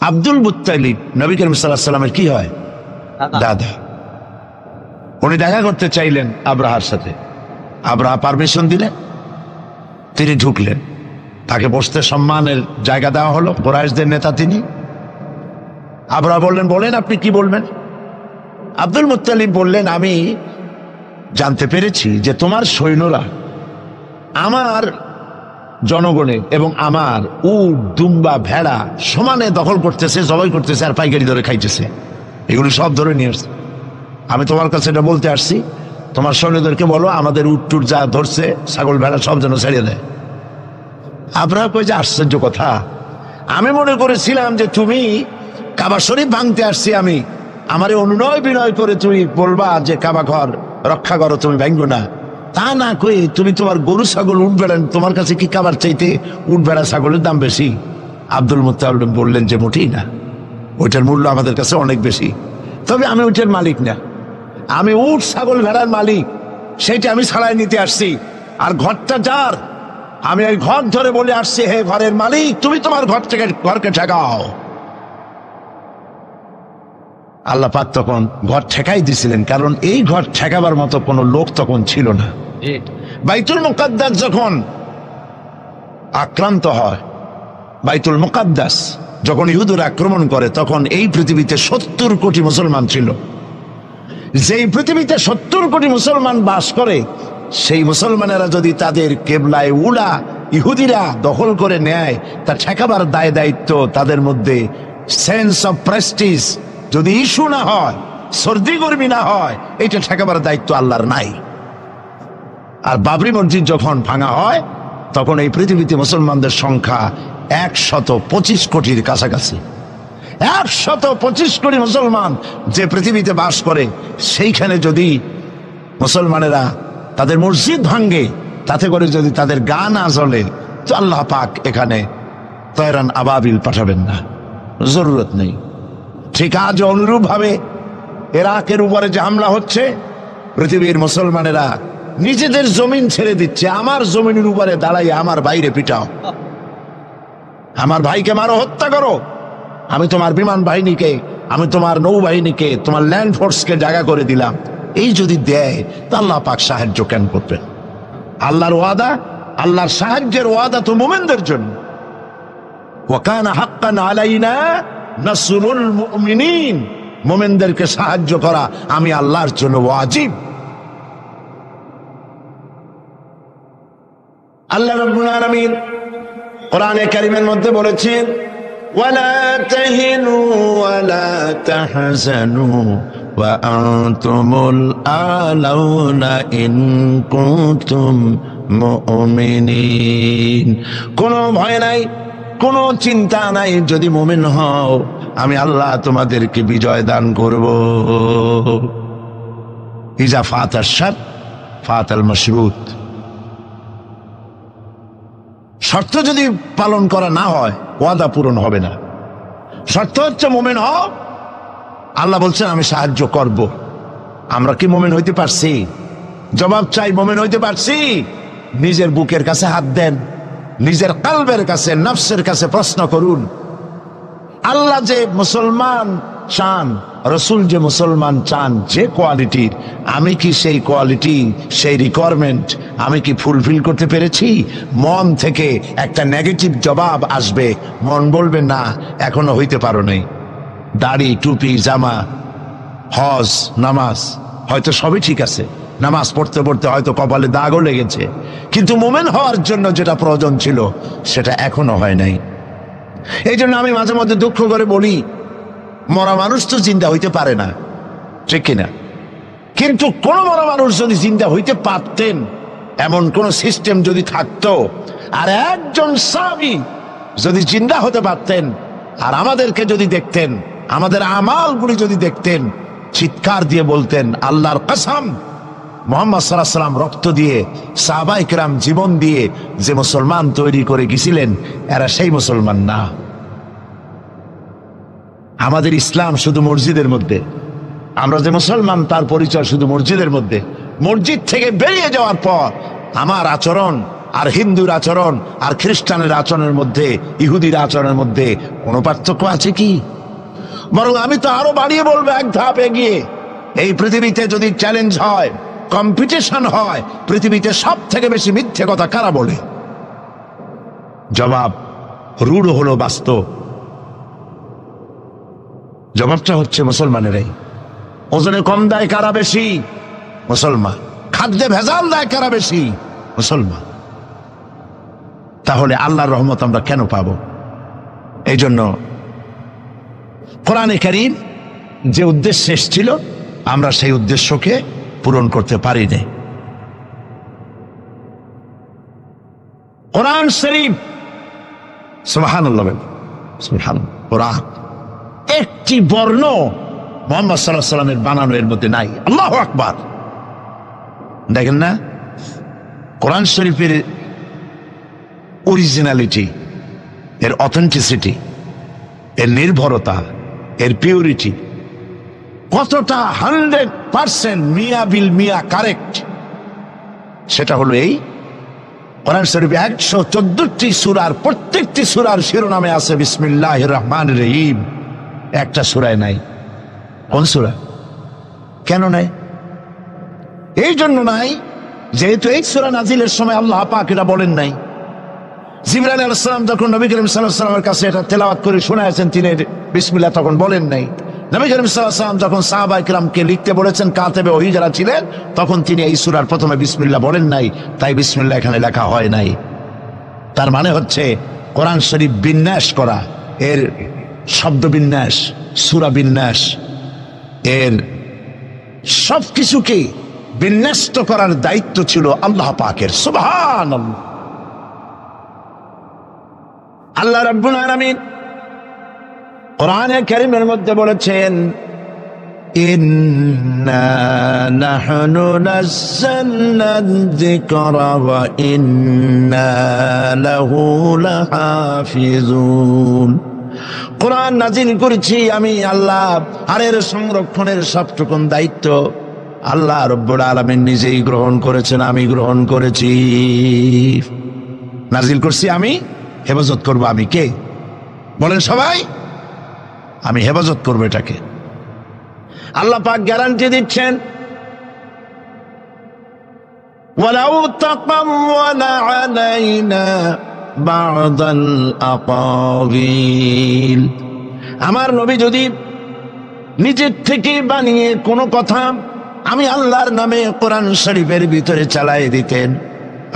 Abdul Muttalib Nabi Karim সাল্লাল্লাহু আলাইহি ওয়াসাল্লামের কি হয়? দাদা। উনি দেখা করতে চাইলেন আব্রাহার সাথে। আব্রাহা পারমিশন দিলেন, তিনি ঢুকলেন। তাকে বসতে সম্মানের জায়গা দেওয়া হলো। কুরাইশদের নেতা তিনি। আব্রাহা বললেন, বলেন আপনি কি বলবেন? আব্দুল মুত্তালিব বললেন, আমি জানতে পেরেছি যে তোমার সৈন্যরা আমার জনগণের এবং আমার উট, দুম্বা, ভেড়া সমানে দখল করতেছে, জবাই করতেছে আর পাইকারি ধরে খাইতেছে। এগুলো সব ধরে নিয়ে আসছে। আমি তোমার কাছে এটা বলতে আসছি, তোমার সৈন্যদেরকে বলো আমাদের উট টুট যা ধরছে, ছাগল ভেড়া সব যেন ছেড়ে দেয়। আব্রাহা কই যে আশ্চর্য কথা, আমি মনে করেছিলাম যে তুমি কাবা শরীফ ভাঙতে আসছি আমি, আমারে অনুনয় বিনয় করে তুমি বলবা যে কাবা ঘর রক্ষা করো, তুমি ভাঙবো না। তা না কই তুমি তোমার গরু ছাগল উঠ বেড়ান, তোমার কাছে কি কাবার চাইতে উঠ বেড়া ছাগলের দাম বেশি? আব্দুল মুত্তালিব বললেন যে মোটেই না, ওইটার মূল্য আমাদের কাছে অনেক বেশি। তবে আমি ওইটার মালিক না, আমি উঠ ছাগল ভেড়ার মালিক, সেইটা আমি ছাড়াই নিতে আসছি। আর ঘরটা যার, আমি ওই ঘর ধরে বলে আসছি, হে ঘরের মালিক, তুমি তোমার ঘর থেকে ঘরকে ঠেকাও। আল্লাহ পাক তখন ঘর ঠেকাই দিছিলেন, কারণ এই ঘর ঠেকাবার মতো কোনো লোক তখন ছিল না। বাইতুল মুকাদ্দাস যখন আক্রান্ত হয়, বাইতুল মুকাদ্দাস যখন ইহুদিরা আক্রমণ করে, তখন এই পৃথিবীতে 70 কোটি মুসলমান ছিল। যেই পৃথিবীতে 70 কোটি মুসলমান বাস করে, সেই মুসলমানেরা যদি তাদের কেবলায় উলা ইহুদিরা দখল করে নেয়, তা ঠেকাবার দায় দায়িত্ব তাদের মধ্যে সেন্স অফ প্রেস্টিজ যদি ইস্যু না হয়, সর্দি গরমি না হয়, এটা ঠেকাবার দায়িত্ব আল্লাহর নাই। আর বাবরি মসজিদ যখন ভাঙা হয়, তখন এই পৃথিবীতে মুসলমানদের সংখ্যা 125 কোটির কাছাকাছি। 125 কোটি মুসলমান যে পৃথিবীতে বাস করে, সেইখানে যদি মুসলমানেরা তাদের মসজিদ ভাঙ্গে, তাতে করে যদি তাদের গা না জ্বলে, তো আল্লাহ পাক এখানে তয়রান আবাবিল পাঠাবেন না, জরুরত নেই। ঠিক আজ অনুরূপ ভাবে ইরাকের উপরে যে হামলা হচ্ছে, পৃথিবীর মুসলমানেরা নিজেদের জমিন ছেড়ে দিচ্ছে, আমার জমিনের উপরে দাঁড়াই আমার বাইরে পিটাও, আমার ভাইকে মারো, হত্যা করো, আমি তোমার বিমান বাহিনীকে, আমি তোমার নৌবাহিনীকে, তোমার ল্যান্ড ফোর্সকে জায়গা করে দিলাম। এই যদি দেয়, তা আল্লাহ পাক সাহায্য কেন করবেন? আল্লাহর ওয়াদা, আল্লাহর সাহায্যের ওয়াদা তো মুমিনদের জন্য। ওয়া কানা হাক্কান আলাইনা নাসরুল মুমিনিন, মুমিনদেরকে সাহায্য করা আমি আল্লাহর জন্য ওয়াজিব। আল্লাহ রাব্বুল আলামিন কোরআনে কারীমের মধ্যে বলেছেন, ওয়ালা তাহিনু ওয়ালা তাহজানু ওয়া আনতুমুল আলাউনা ইন কুনতুম মুমিনিন। কোনো ভয় নাই, কোনো চিন্তা নাই, যদি মুমিন হও আমি আল্লাহ তোমাদেরকে বিজয় দান করব। ইজা ফাতাশ শারত ফাতাল মাশরুত। শর্ত যদি পালন করা না হয়, ওয়াদা পূরণ হবে না। শর্ত হচ্ছে মুমিন হও, আল্লাহ বলছেন আমি সাহায্য করব। আমরা কি মুমিন হইতে পারছি? জবাব চাই, মুমিন হইতে পারছি? নিজের বুকের কাছে হাত দেন, নিজের কলবের কাছে, নফসের কাছে প্রশ্ন করুন। আল্লাহ যে মুসলমান চান, রসুল যে মুসলমান চান, যে কোয়ালিটির, আমি কি সেই কোয়ালিটি, সেই রিকোয়ারমেন্ট আমি কি ফুলফিল করতে পেরেছি? মন থেকে একটা নেগেটিভ জবাব আসবে, মন বলবে না এখনো হইতে পারো নাই। দাড়ি, টুপি, জামা, হজ, নামাজ হয়তো সবই ঠিক আছে, নামাজ পড়তে পড়তে হয়তো কপালে দাগও লেগেছে, কিন্তু মুমিন হওয়ার জন্য যেটা প্রয়োজন ছিল সেটা এখনো হয় নাই। এই জন্য আমি মাঝে মধ্যে দুঃখ করে বলি, মরা মানুষ তো জিন্দা হইতে পারে না, ঠিক কিনা? কিন্তু কোন মরা মানুষ যদি জিন্দা হইতে পারতেন, এমন কোন সিস্টেম যদি থাকতো, আর একজন সাহাবী যদি জিন্দা হতে পারতেন, আর আমাদেরকে যদি দেখতেন, আমাদের আমালগুলি যদি দেখতেন, চিৎকার দিয়ে বলতেন আল্লাহর কসম, মুহাম্মদ সাল্লাল্লাহু আলাইহি ওয়াসাল্লাম রক্ত দিয়ে, সাহাবায়ে কেরাম জীবন দিয়ে যে মুসলমান তৈরি করে গেছিলেন, এরা সেই মুসলমান না। আমাদের ইসলাম শুধু মসজিদের মধ্যে, আমরা যে মুসলমান তার পরিচয় শুধু মসজিদের মধ্যে। মসজিদ থেকে বেরিয়ে যাওয়ার পর আমার আচরণ আর হিন্দুর আচরণ আর খ্রিস্টানের আচরণের মধ্যে, ইহুদির আচরণের মধ্যে কোনো পার্থক্য আছে কি? বরং আমি তো আরো বাড়িয়ে বলবো, এক ধাপ এগিয়ে, এই পৃথিবীতে যদি চ্যালেঞ্জ হয়, কম্পিটিশন হয়, পৃথিবীতে সব থেকে বেশি মিথ্যে কথা কারা বলে? জবাব রূঢ় হলো বাস্তব, জবাবটা হচ্ছে মুসলমানেরাই। ওজনে কম দেয় কারা বেশি? মুসলমান। খাদ্যে ভেজাল দেয় কারা বেশি? মুসলমান। তাহলে আল্লাহর রহমত আমরা কেন পাবো? এই জন্য কোরআনে কারীম যে উদ্দেশ্যে এসেছিল, আমরা সেই উদ্দেশ্যকে পূরণ করতে পারি না। কোরআন শরীফ, সুবহানাল্লাহ, সুবহানাল্লাহ, কোরআন একটি বর্ণ মুহাম্মদ সাল্লাল্লাহু আলাইহি ওয়াসাল্লামের বানানো এর মধ্যে নাই। আল্লাহু আকবার। দেখেন না কোরআন শরীফের অরিজিনালিটি, এর অথেন্টিসিটি, এর নির্ভরতা, এর পিউরিটি কতটা 100% মিয়া বিল মিয়া কারেক্ট, সেটা হলো এই কোরআন শরীফে 114টি সূরার প্রত্যেকটি সূরার শিরোনামে আছে বিসমিল্লাহির রহমানির রহিম। একটা সূরায় নাই। কোন সূরা? কেন নাই? এই জন্য নাই যেহেতু এই সূরা নাজিলের সময় আল্লাহ পাক এটা বলেন নাই। জিবরাইল আলাইহিস সালাম যখন নবী করিম সাল্লাল্লাহু আলাইহি ওয়াসাল্লামের কাছে এটা তেলাওয়াত করে শোনায়েছেন, তিনি বিসমিল্লাহ তখন বলেন নাই। নবী করিম সাল্লাল্লাহু আলাইহি ওয়াসাল্লাম যখন সাহাবায়ে কিরামকে লিখতে বলেছেন, কাতেবে ওহী যারা ছিলেন, তখন তিনি এই সূরার প্রথমে বিসমিল্লাহ বলেন নাই, তাই বিসমিল্লাহ এখানে লেখা হয় নাই। তার মানে হচ্ছে কোরআন শরীফ বিন্যাস করা, এর শব্দ বিন্যাস, সূরা বিন্যাস, এর সবকিছুকে বিন্যস্ত করার দায়িত্ব ছিল আল্লাহ পাকের। সুবহানাল্লাহ। আল্লাহ রাব্বুল আলামিন কোরআনে কারীমের মধ্যে বলেছেন, ইন্না নাহনু নাযালনা যিকরা ওয়া ইন্না লাহু লাহাফিজুন। কোরআন নাজিল করেছি আমি আল্লাহ, আর এর সংরক্ষণের সবটুকুন দায়িত্ব আল্লাহ রাব্বুল আলামিন নিজেই গ্রহণ করেছেন, আমি গ্রহণ করেছি। নাজিল করছি আমি, হেফাজত করবো আমি। কে? বলেন সবাই। আমি হেফাজত করবো এটাকে। আল্লাহ পাক গ্যারান্টি দিচ্ছেন, ওয়ালাউ তাকাওয়ালা আলাইনা বা'দাল আকাবিল। আমার নবী যদি নিজের থেকে বানিয়ে কোনো কথা আমি আল্লাহর নামে কোরআন শরীফের ভিতরে চালাই দিতেন,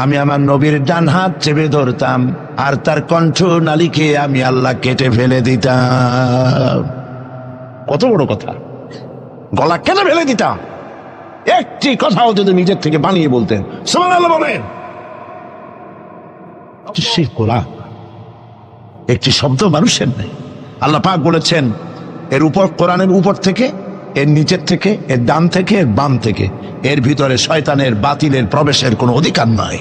আমি আমার নবীর ডান হাত চেপে ধরতাম, আর তার কণ্ঠ নালীকে আমি আল্লাহ কেটে ফেলে দিতাম। কত বড় কথা! গলা কেটে ফেলে দিতাম। একটি কথাও যদি নিজের থেকে বানিয়ে বলতেন, সুবহানাল্লাহ বলেন। সেই কোরআন একটি শব্দ মানুষের নেই। আল্লাহ পাক বলেছেন, এর উপর, কোরআনের উপর থেকে, এর নিচের থেকে, এর ডান থেকে, এর বাম থেকে, এর ভিতরে শয়তানের বাতিলের প্রবেশের কোনো অধিকার নয়।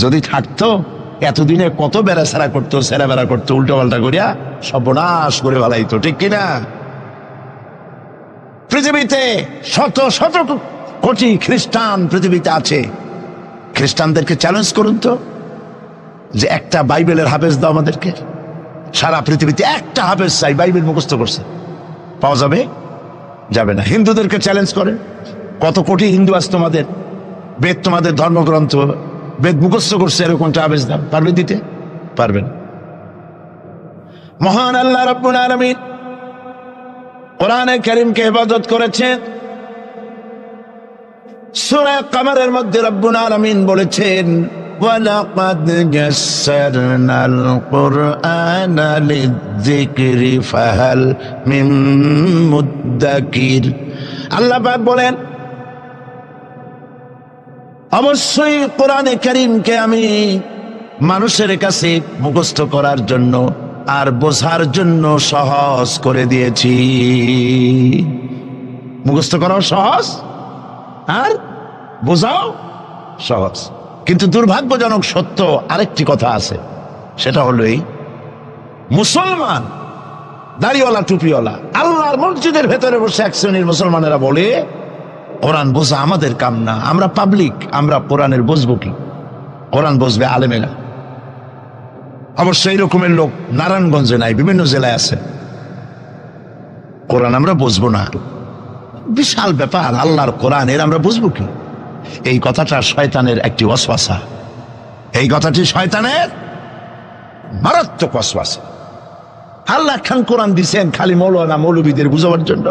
যদি থাকতো এতদিনে কত বেড়াছাড়া করতো, সেরা বেড়া করতো, উল্টো পাল্টা করিয়া সর্বনাশ করে ফেলাইতো, ঠিক কিনা? পৃথিবীতে শত শত কোটি খ্রিস্টান পৃথিবীতে আছে। খ্রিস্টানদেরকে চ্যালেঞ্জ করুন তো, যে একটা বাইবেলের হাফেজ দাও আমাদেরকে। সারা পৃথিবীতে একটা হাফেজ চাই, বাইবেল মুখস্থ করছে, পাওয়া যাবে? যাবে না। হিন্দুদেরকে চ্যালেঞ্জ করে, কত কোটি হিন্দু আছে তোমাদের, বেদ তোমাদের ধর্মগ্রন্থ, বেদ মুখস্থ করছে, এরকমটা হাফেজ দাও, পারবে দিতে? পারবেন। মহান আল্লাহ রাব্বুল আলামিন কোরআনে কারীমকে হেফাজত করেছেন। সূরা কমরের মধ্যে রাব্বুল আলামিন বলেছেন, ওয়ালাকাদ ইয়াসসারনাল কুরআনা লিযিকরি ফাহাল মিন মুদ্দাকির। আল্লাহ পাক বলেন, অবশ্যই কোরআনে কারীমকে আমি মানুষের কাছে মুখস্থ করার জন্য আর বোঝার জন্য সহজ করে দিয়েছি। মুখস্থ করাও সহজ আর বোঝাও সহজ। কিন্তু দুর্ভাগ্যজনক সত্য আরেকটি কথা আছে, সেটা হলো এই, মুসলমান দাড়িওয়ালা টুপিওয়ালা আল্লাহর মসজিদের ভেতরে বসে এক শ্রেণীর মুসলমানেরা বলে, কোরআন বোঝা আমাদের কাম না, আমরা পাবলিক, আমরা কোরআনের বুঝবো কি? কোরআন বুঝবে আলেমেরা। অবশ্যই এই রকমের লোক নারায়ণগঞ্জে নাই, বিভিন্ন জেলায় আছে। কোরআন আমরা বুঝবো না, বিশাল ব্যাপার। আল্লাহর কোরআন, এর আমরা বুঝবো কি? এই কথাটা শয়তানের একটি ওয়াসওয়াসা, এই কথাটি শয়তানের মারাত্মক ওয়াসওয়াসা। আল্লাহ খান কোরআন দিচ্ছেন খালি মৌলানা মৌলবীদের বুঝাবার জন্য,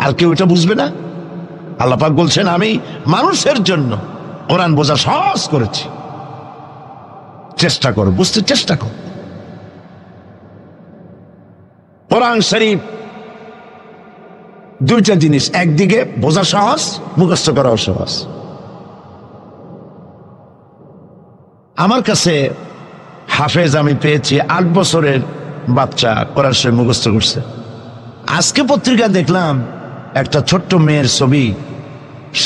আর কেউ এটা বুঝবে না। আল্লাহ পাক বলছেন আমি মানুষের জন্য কোরআন বোঝা সহজ করেছি, চেষ্টা করো, বুঝতে চেষ্টা করো। কোরআন শরীফ দুইটা জিনিস, একদিকে বোঝা সহজ, মুখস্থ করাও সহজ। আমার কাছে হাফেজ আমি পেয়েছি 8 বছরের বাচ্চা কোরআন শরীফ মুখস্থ করছে। আজকে পত্রিকা দেখলাম একটা ছোট্ট মেয়ের ছবি,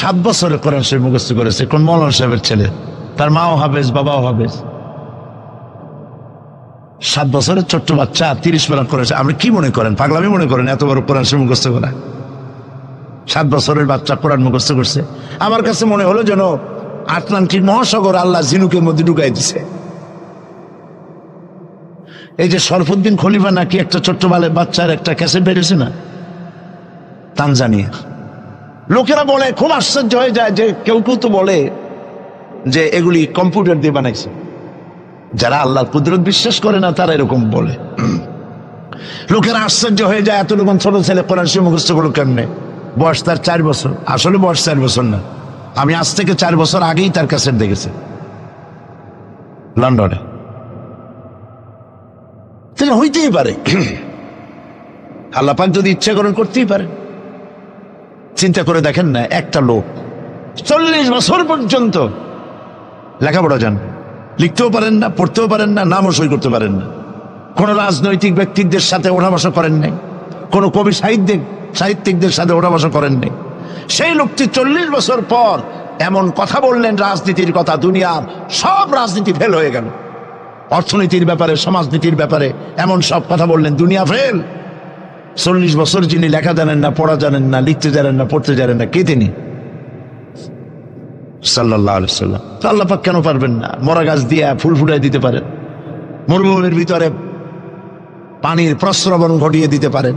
7 বছরে কোরআন শরীফ মুখস্থ করেছে, কোন মৌলানা সাহেবের ছেলে, তার মাও হাফেজ বাবাও হাফেজ। 7 বছরের ছোট্ট বাচ্চা 30 পারা করেছে। আপনি কি মনে করেন, পাগলামি মনে করেন এত বড় কোরআন শরীফ মুখস্থ করা? 7 বছরের বাচ্চা কোরআন মুখস্থ করছে। আমার কাছে মনে হলো যেন আটলান্টিক মহাসাগর আল্লাহ ঝিনুকের মধ্যে ঢুকাই দিছে। এই যে শরফুদ্দিন খলিফা নাকি একটা ছোট্ট বাচ্চার একটা ক্যাসেট বেরিয়েছে না, তানজানিয়া। লোকেরা বলে, খুব আশ্চর্য হয়ে যায় যে কেউ কেউ তো বলে যে এগুলি কম্পিউটার দিয়ে বানাইছে। যারা আল্লাহর কুদরত বিশ্বাস করে না তারা এরকম বলে। লোকেরা আশ্চর্য হয়ে যায় এত রকম ছোট ছেলে কোরআন শরীফ মুখস্থ করলো কেমনে? বয়স তার 4 বছর। আসলে বয়স 4 বছর না, আমি আজ থেকে 4 বছর আগেই তার ক্যাসেট দেখেছি লন্ডনে। তাহলে হইতেই পারে, আল্লাহ পাক যদি ইচ্ছা করেন করতেই পারে। চিন্তা করে দেখেন না, একটা লোক 40 বছর পর্যন্ত লেখাপড়া জান, লিখতেও পারেন না, পড়তেও পারেন না, নামও সই করতে পারেন না, কোন রাজনৈতিক ব্যক্তিদের সাথে ওঠা বসা করেন নাই, কোন কবি সাহিত্যিকদের সাথে ওঠা বসা করেন নাই। সেই লোকটি 40 বছর পর এমন কথা বললেন রাজনীতির কথা, দুনিয়ার সব রাজনীতি ফেল হয়ে গেল। অর্থনীতির ব্যাপারে, সমাজনীতির ব্যাপারে এমন সব কথা বললেন, দুনিয়া ফেল। 40 বছর যিনি লেখা জানেন না, পড়া জানেন না, লিখতে জানেন না, পড়তে জানেন না, কে তিনি? সাল্লাল্লাহু আলাইহি ওয়াসাল্লাম। তো আল্লাহ পাক কেন পারবেন না? মরা গাছ দিয়ে ফুল ফুটাই দিতে পারেন, মরুভূমির ভিতরে পানির প্রস্রবণ ঘটিয়ে দিতে পারেন,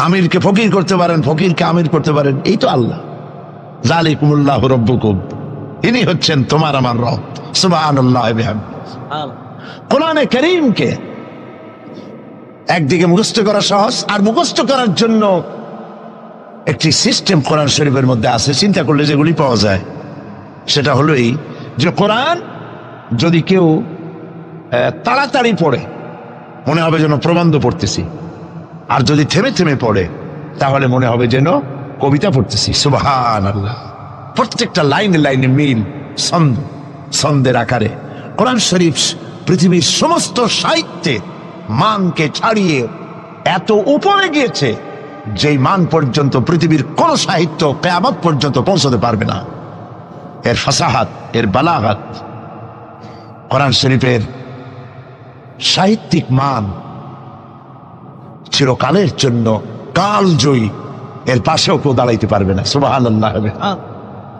আমিরকে ফকির করতে পারেন, ফকিরকে আমির করতে পারেন। এই তো আল্লাহ। যালিকুমুল্লাহু রাব্বুকুম, ইনি হচ্ছেন তোমার আমার রব। সুবহানাল্লাহ ওয়া বিহামদিহি। কোরআনে কারীমকে একদিকে মুখস্থ করা সহজ, আর মুখস্থ করার জন্য একটি সিস্টেম কোরআন শরীফের মধ্যে আছে, চিন্তা করলে যেগুলি পাওয়া যায়। সেটা হলো এই যে কোরআন যদি কেউ তাড়াতাড়ি পড়ে মনে হবে যেন প্রবন্ধ পড়তেছি, আর যদি থেমে থেমে পড়ে তাহলে মনে হবে যেন কবিতা পড়তেছি। সুবহানাল্লাহ। প্রত্যেকটা লাইনে লাইনে মিল, ছন্দের আকারে কোরআন শরীফ পৃথিবীর সমস্ত সাহিত্যে মানকে ছাড়িয়ে এত উপরে গিয়েছে যেই মান পর্যন্ত পৃথিবীর কোন সাহিত্য কিয়ামত পর্যন্ত পৌঁছতে পারবে না। এর ফাসাহাত, এর বালাগাত, কোরআন শরীফের সাহিত্যিক মান চিরকালের জন্য কালজয়ী, এর পাশেও কেউ দাঁড়াইতে পারবে না। সুবহানাল্লাহ।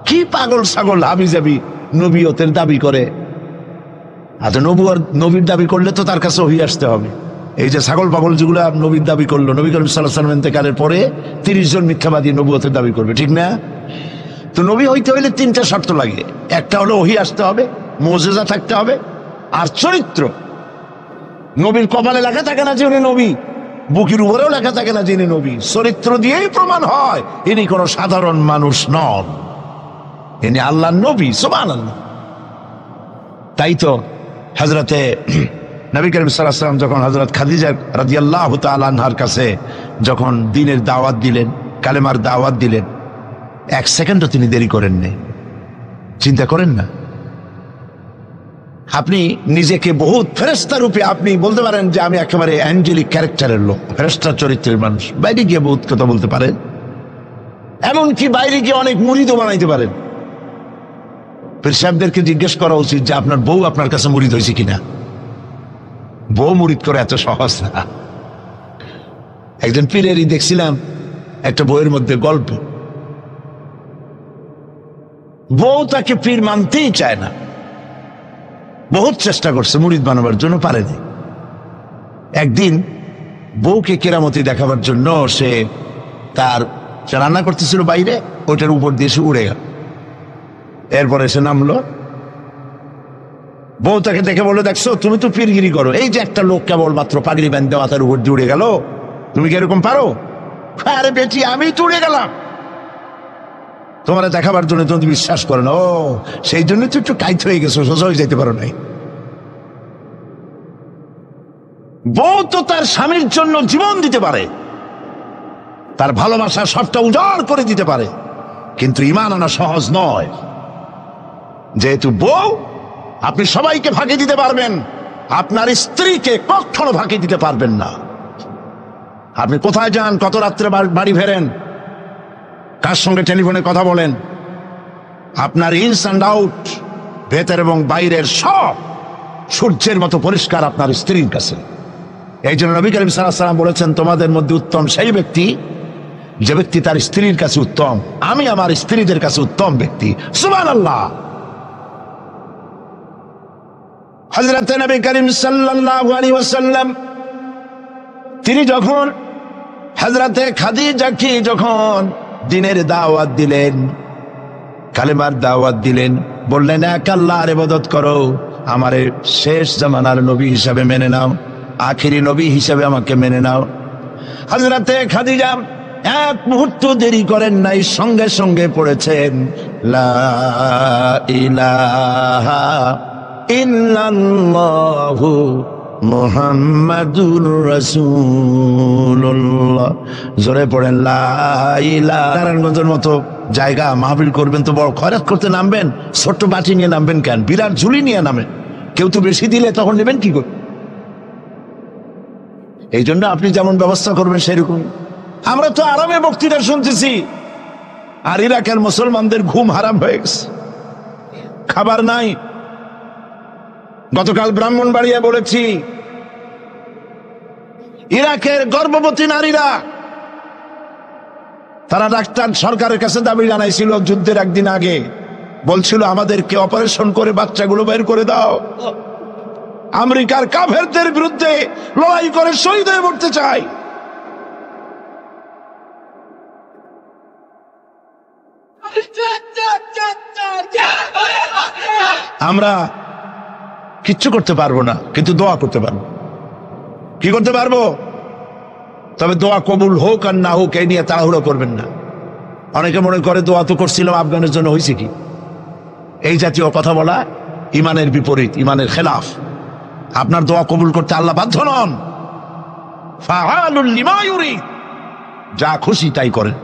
কি পাগল ছাগল হাবিজাবি নবীয়তের দাবি করে। আচ্ছা, নবীর দাবি করলে তো তার কাছে ওহী আসতে হবে। এই যে ছাগল পাগল যেগুলো নবীর দাবি করলো, নবী করিম সাল্লাল্লাহু আলাইহি ওয়াসাল্লাম ইন্তেকালের পরে 30 জন মিথ্যাবাদী নবুয়তের দাবি করবে, ঠিক না? তো নবী হইতে হইলে 3টা শর্ত লাগে। একটা হলো ওহী আসতে হবে, মুজিজা থাকতে হবে, আর চরিত্র। নবীর কপালে লেখা থাকে না যে উনি নবী, বুকের উপরেও লেখা থাকে না যিনি নবী। চরিত্র দিয়েই প্রমাণ হয় ইনি কোনো সাধারণ মানুষ নন, ইনি আল্লাহর নবী। সুবহানাল্লাহ। তাই তো হযরতে নবী করিম সাল্লাল্লাহু আলাইহি ওয়াসাল্লাম যখন হযরত খাদিজা রাদিয়াল্লাহু তাআলা আনহার কাছে যখন দ্বীনের দাওয়াত দিলেন, কালেমার দাওয়াত দিলেন, 1 সেকেন্ডও তিনি দেরি করেন নাই। চিন্তা করেন না, আপনি নিজেকে বহুত ফেরেশতা রূপে আপনি বলতে পারেন যে আমি একেবারে অ্যাঞ্জেলিক ক্যারেক্টারের লোক, ফেরেশতা চরিত্রের মানুষ, বাইরে গিয়ে বহুত কথা বলতে পারেন, এমনকি বাইরে গিয়ে অনেক মুরিদও বানাইতে পারেন। পীর সাহেবদেরকে জিজ্ঞেস করা উচিত যে আপনার বউ আপনার কাছে মুরিদ হয়েছে কিনা। বউ মুরিদ করে এত সহজ না। একজন পীরেরই দেখছিলাম একটা বইয়ের মধ্যে গল্প, বউ তাকে পীর মানতেই চায় না, বহুত চেষ্টা করছে মুরিদ বানাবার জন্য, পারেনি। একদিন বউকে কেরামতি দেখাবার জন্য সে রান্না করতেছিল বাইরে, ওটার উপর দিয়ে সে উড়ে গেল। এরপরে সে নামলো, বউ তাকে দেখে বলে, দেখছো তুমি তো পীরগিরি করো, এই যে একটা লোক কেবলমাত্র পাগড়ি বাঁধতে মাথার উপর দিয়ে উড়ে গেল, তুমি কি এরকম পারো? আরে বেটি, আমি তো উড়ে গেলাম তোমার দেখাবার জন্য, তুমি বিশ্বাস করো না। ও, সেই জন্য তো একটু টাইট হয়ে গেছো, সোজা হয়ে যেতে পারো নাই। বউ তো তার স্বামীর জন্য জীবন দিতে পারে, তার ভালোবাসা সবটা উজাড় করে দিতে পারে, কিন্তু ঈমান আনা সহজ নয়। যেহেতু বউ, আপনি সবাইকে ফাঁকি দিতে পারবেন, আপনার স্ত্রীকে কখনো ফাঁকি দিতে পারবেন না। আপনি কোথায় যান, কত রাত্রে বাড়ি ফেরেন, কার সঙ্গে টেলিফোনে কথা বলেন, আপনার ইনস অ্যান্ড আউট, ভেতর এবং বাইরের সব সূর্যের মতো পরিষ্কার আপনার স্ত্রীর কাছে। এই জন্য নবী করিম সাল্লাল্লাহু আলাইহি ওয়াসাল্লাম বলেছেন, তোমাদের মধ্যে উত্তম সেই ব্যক্তি যে ব্যক্তি তার স্ত্রীর কাছে উত্তম। আমি আমার স্ত্রীদের কাছে উত্তম ব্যক্তি। সুবহানাল্লাহ। হযরত নবী করিম সাল্লাল্লাহু আলাইহি ওয়াসাল্লাম তিনি যখন হযরতে খাদিজাকে যখন দ্বীনের দাওয়াত দিলেন, কালেমার দাওয়াত দিলেন, বললেন এক আল্লাহর ইবাদত করো, আমারে শেষ জামানার নবী হিসাবে মেনে নাও, আখিরি নবী হিসাবে আমাকে মেনে নাও। হযরতে খাদিজা এক মুহূর্ত দেরি করেন নাই, সঙ্গে সঙ্গে পড়েছেন লা ইলাহা ইল্লাল্লাহু মুহাম্মাদুর রাসূলুল্লাহ। জোরে পড়েন লা ইলাহা। নারায়ণগঞ্জের মতো জায়গা মাহফিল করবেন তো বড় খয়রাত করতে নামবেন, ছোট্ট বাটি নিয়ে নামবেন কেন? বিরাট ঝুলি নিয়ে নামেন। কেউ তো বেশি দিলে তখন নেবেন কি করে? এই জন্য আপনি যেমন ব্যবস্থা করবেন সেরকম। আমরা তো আরামে বক্তৃতা শুনতেছি, আর ইরাকের মুসলমানদের ঘুম হারাম হয়ে গেছে, খাবার নাই। গতকাল ব্রাহ্মণবাড়িয়া বলেছি, ইরাকের গর্ভবতী নারীরা তারা ডাক্তার সরকারের কাছে দাবি জানাইছিল যুদ্ধের একদিন আগে, বলছিল আমাদেরকে অপারেশন করে বাচ্চাগুলো বের করে দাও। আমেরিকার কাফেরদের বিরুদ্ধে লড়াই করে শহীদ হয়ে মরতে চাই। আমরা কিচ্ছু করতে পারবো না, কিন্তু দোয়া করতে পারবো। কি করতে পারবো? তবে দোয়া কবুল হোক আর না হোক এই নিয়ে তাড়াহুড়ো করবেন না। অনেকে মনে করে দোয়া তো করছিলাম, আফগানের জন্য হয়েছে কি? এই জাতীয় কথা বলা ইমানের বিপরীত, ইমানের খেলাফ। আপনার দোয়া কবুল করতে আল্লাহ বাধ্য নন। ফাআলুল লিমা ইউরিদ, যা খুশি তাই করেন।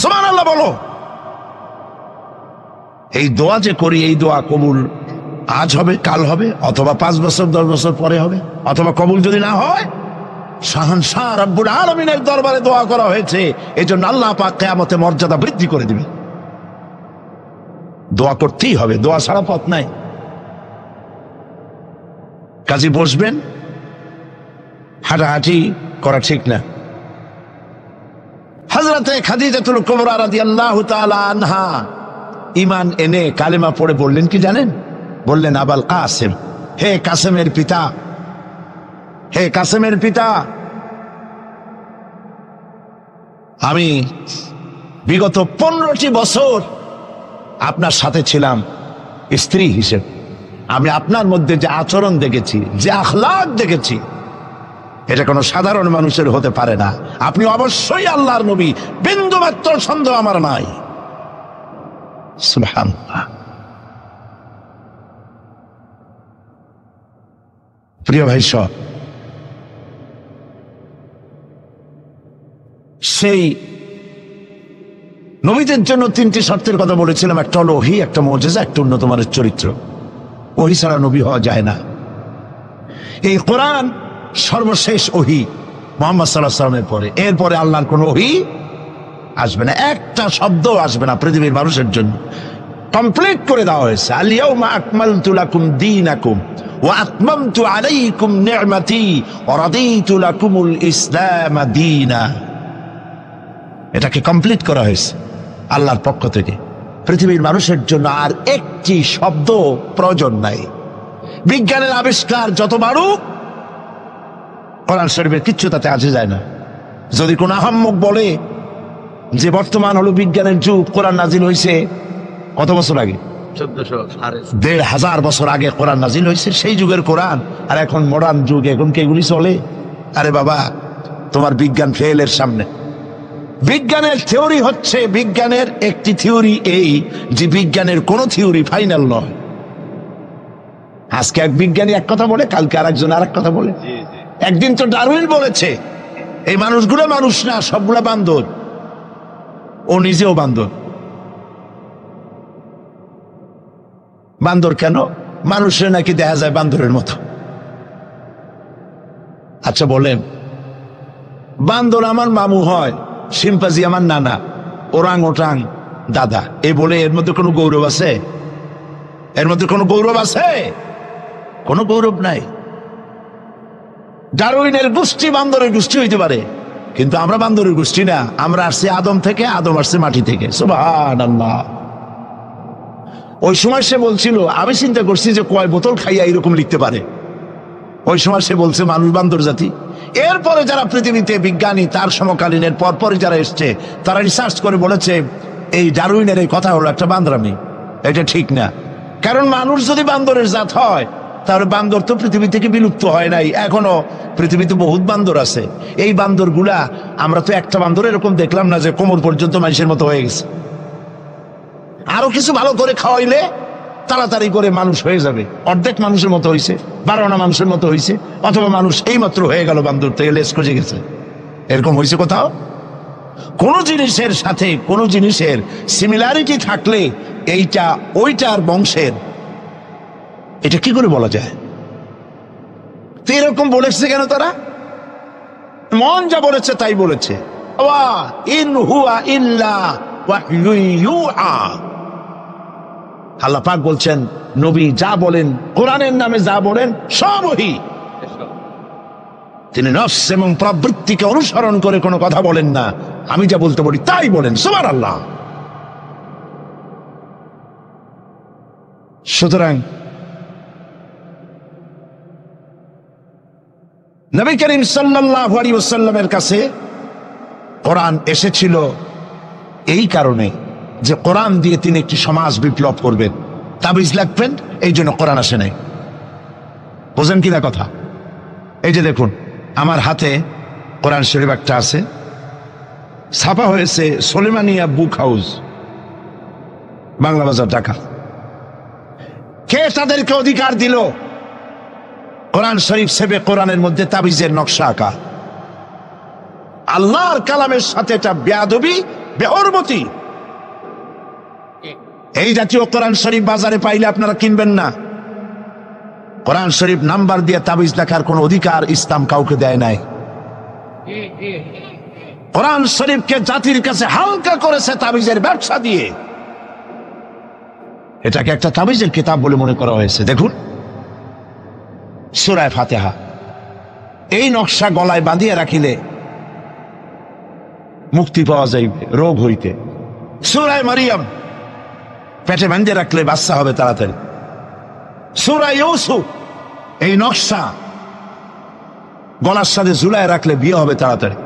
সুবহানাল্লাহ বলো। এই দোয়া যে করি, এই দোয়া কবুল আজ হবে, কাল হবে, অথবা 5 বছর 10 বছর পরে হবে, অথবা কবুল যদি না হয়, শাহনশাহ রব্বুল আলামিনের দরবারে দোয়া করা হয়েছে, এজন্য আল্লাহ পাক কিয়ামতে মর্যাদা বৃদ্ধি করে দিবেন। দোয়া করতেই হবে, দোয়া ছাড়া পথ নাই। কাজে বসবেন, হাঁটাহাঁটি করা ঠিক না। হযরতে খাদিজাতুল কুবরা রাদিয়াল্লাহু তাআলা আনহা ঈমান এনে কালেমা পড়ে বললেন কি জানেন? বললেন আবাল কাসেম, হে কাসেমের পিতা, হে কাসেমের পিতা, আমি বিগত 15টি বছর আপনার সাথে ছিলাম স্ত্রী হিসেবে। আমি আপনার মধ্যে যে আচরণ দেখেছি, যে আখলাক দেখেছি, এটা কোনো সাধারণ মানুষের হতে পারে না। আপনি অবশ্যই আল্লাহর নবী, বিন্দুমাত্র সন্দেহ আমার নাই। সুবহানাল্লাহ। প্রিয় ভাই সব, সেই নবীদের জন্য 3টি শর্তের কথা বলেছিলাম। একটা হলো ওহী, একটা মুজিজা, একটা উন্নত মানের চরিত্র। ওহী ছাড়া নবী হওয়া যায় না। এই কোরআন সর্বশেষ ওহী মুহাম্মদ সাল্লাল্লাহু আলাইহি ওয়াসাল্লামের পরে। এরপরে আল্লাহর কোন ওহী আসবে না, একটা শব্দ আসবে না পৃথিবীর মানুষের জন্য। কমপ্লিট করে দেওয়া হয়েছে। আল ইয়াউমা আকমালতু লাকুম দীনাকুম ওয়া আতমামতু আলাইকুম নি'মাতি ওয়া রাদিতু লাকুমুল ইসলাম দীনা। এটাকে কমপ্লিট করা হয়েছে আল্লাহর পক্ষ থেকে। পৃথিবীর মানুষের জন্য আর একটি শব্দ প্রয়োজন নাই। বিজ্ঞানের আবিষ্কার যত বাড়ুক, কোরআন শরীফের কিচ্ছু তাতে আসে যায় না। যদি কোন আহাম্মক বলে যে বর্তমান হলো বিজ্ঞানের যুগ, কোরআন নাজিল হয়েছে কত বছর আগে? ১,৫০০ বছর আগে কোরআন নাজিল হয়েছে, সেই যুগের কোরআন। আর এখন মডার্ন যুগ, এখন কি এগুলি চলে? আরে বাবা, তোমার বিজ্ঞান ফেলের সামনে। বিজ্ঞানের থিওরি হচ্ছে, বিজ্ঞানের একটি থিওরি এই যে বিজ্ঞানের কোন থিওরি ফাইনাল নয়। আজকে এক বিজ্ঞানী এক কথা বলে, কালকে আরেকজন আরেক কথা বলে। একদিন তো ডারউইন বলেছে এই মানুষগুলো মানুষ না, সবগুলা বান্দর। ও নিজেও বান্দর। বান্দর কেন? মানুষের নাকি দেখা যায় বান্দরের মতো। আচ্ছা বলেন, বান্দর আমার মামু হয়, শিম্পাজি আমার নানা, ওরাং ওটাং দাদা, এ বলে এর মধ্যে কোনো গৌরব আছে? এর মধ্যে কোনো গৌরব আছে? কোনো গৌরব নাই। ডারউইনের গোষ্ঠী বান্দরের গোষ্ঠী হইতে পারে, কিন্তু আমরা বান্দরের গোষ্ঠী না। আমরা আসছি আদম থেকে, আদম আসছে মাটি থেকে। সুবহানাল্লাহ। ওই সময় সে বলছিল, আমি চিন্তা করছি যে কয় বোতল খাইয়া এরকম লিখতে পারে। ওই সময় সে বলছে মানুষ বান্দর জাতি। এরপরে যারা পৃথিবীতে বিজ্ঞানী, তার সমকালীনের পরপরই যারা এসছে, তারা রিসার্চ করে বলেছে এই ডারউইনের এই কথা হলো একটা বান্দরামি, এটা ঠিক না। কারণ মানুষ যদি বান্দরের জাত হয়, তাহলে বান্দর তো পৃথিবী থেকে বিলুপ্ত হয় নাই, এখনো পৃথিবীতে বহুত বান্দর আছে। এই বান্দরগুলা, আমরা তো একটা বান্দর এরকম দেখলাম না যে কোমর পর্যন্ত মানুষের মতো হয়ে গেছে। আরো কিছু ভালো করে খাওয়াইলে তাড়াতাড়ি করে মানুষ হয়ে যাবে। অর্ধেক মানুষের মতো হয়েছে, 12 মানুষের মতো হয়েছে, অথবা মানুষ এই মাত্র হয়ে গেল বান্দর থেকে লেস কজে গেছে। এরকম হয়েছে কোথাও? কোন জিনিসের সাথে কোন জিনিসের সিমিলারিটি থাকলে এইটা ওইটার বংশের, এটা কি করে বলা যায়? তো এরকম বলেছে কেন তারা? মন যা বলেছে তাই বলেছে। ইন হুয়া ইল্লা ওয়াহয়ুন ইউহা। আল্লাহ পাক বলছেন, নবী যা বলেন, কোরআনের নামে যা বলেন, সব ওহী। তিনি নফস এবং প্রবৃত্তিকে অনুসরণ করে কোনো কথা বলেন না। আমি যা বলতে বলি তাই বলেন। সুবহানাল্লাহ। সুতরাং নবী করিম সাল্লাল্লাহু আলাইহি ওয়াসাল্লামের কাছে কোরআন এসেছিল এই কারণে যে কোরআন দিয়ে তিনি একটি সমাজ বিপ্লব করবেন, তাবিজ লাগবেন, এই জন্য কোরআন আসে নাই। বোঝেন কিনা কথা? এই যে দেখুন, আমার হাতে কোরআন শরীফ একটা আছে, ছাপা হয়েছে সুলেমানিয়া বুক হাউস, বাংলা বাজার, ঢাকা। কে তাদেরকে অধিকার দিল কোরআন শরীফ সেবে কোরআনের মধ্যে তাবিজের নকশা আঁকা? আল্লাহর কালামের সাথে এটা বেয়াদবি, বেহরমতি। এই জাতীয় কোরআন শরীফ বাজারে পাইলে আপনারা কিনবেন না। কোরআন শরীফ নাম্বার দিয়ে তাবিজ লেখার কোন অধিকার ইসলাম কাউকে দেয় নাই। কোরআন শরীফকে জাতির কাছে হালকা করেছে তাবিজের ব্যবসা দিয়ে। এটাকে একটা তাবিজের কিতাব বলে মনে করা হয়েছে। দেখুন, সূরা ফাতিহা, এই নকশা গলায় বাঁধিয়ে রাখিলে মুক্তি পাওয়া যাইবে রোগ হইতে। সূরা মারিয়াম, পেটে বাঁধিয়ে রাখলে বাচ্চা হবে তাড়াতাড়ি। সূরা ইউসুফ, এই নকশা গলার সাথে ঝুলায় রাখলে বিয়ে হবে তাড়াতাড়ি,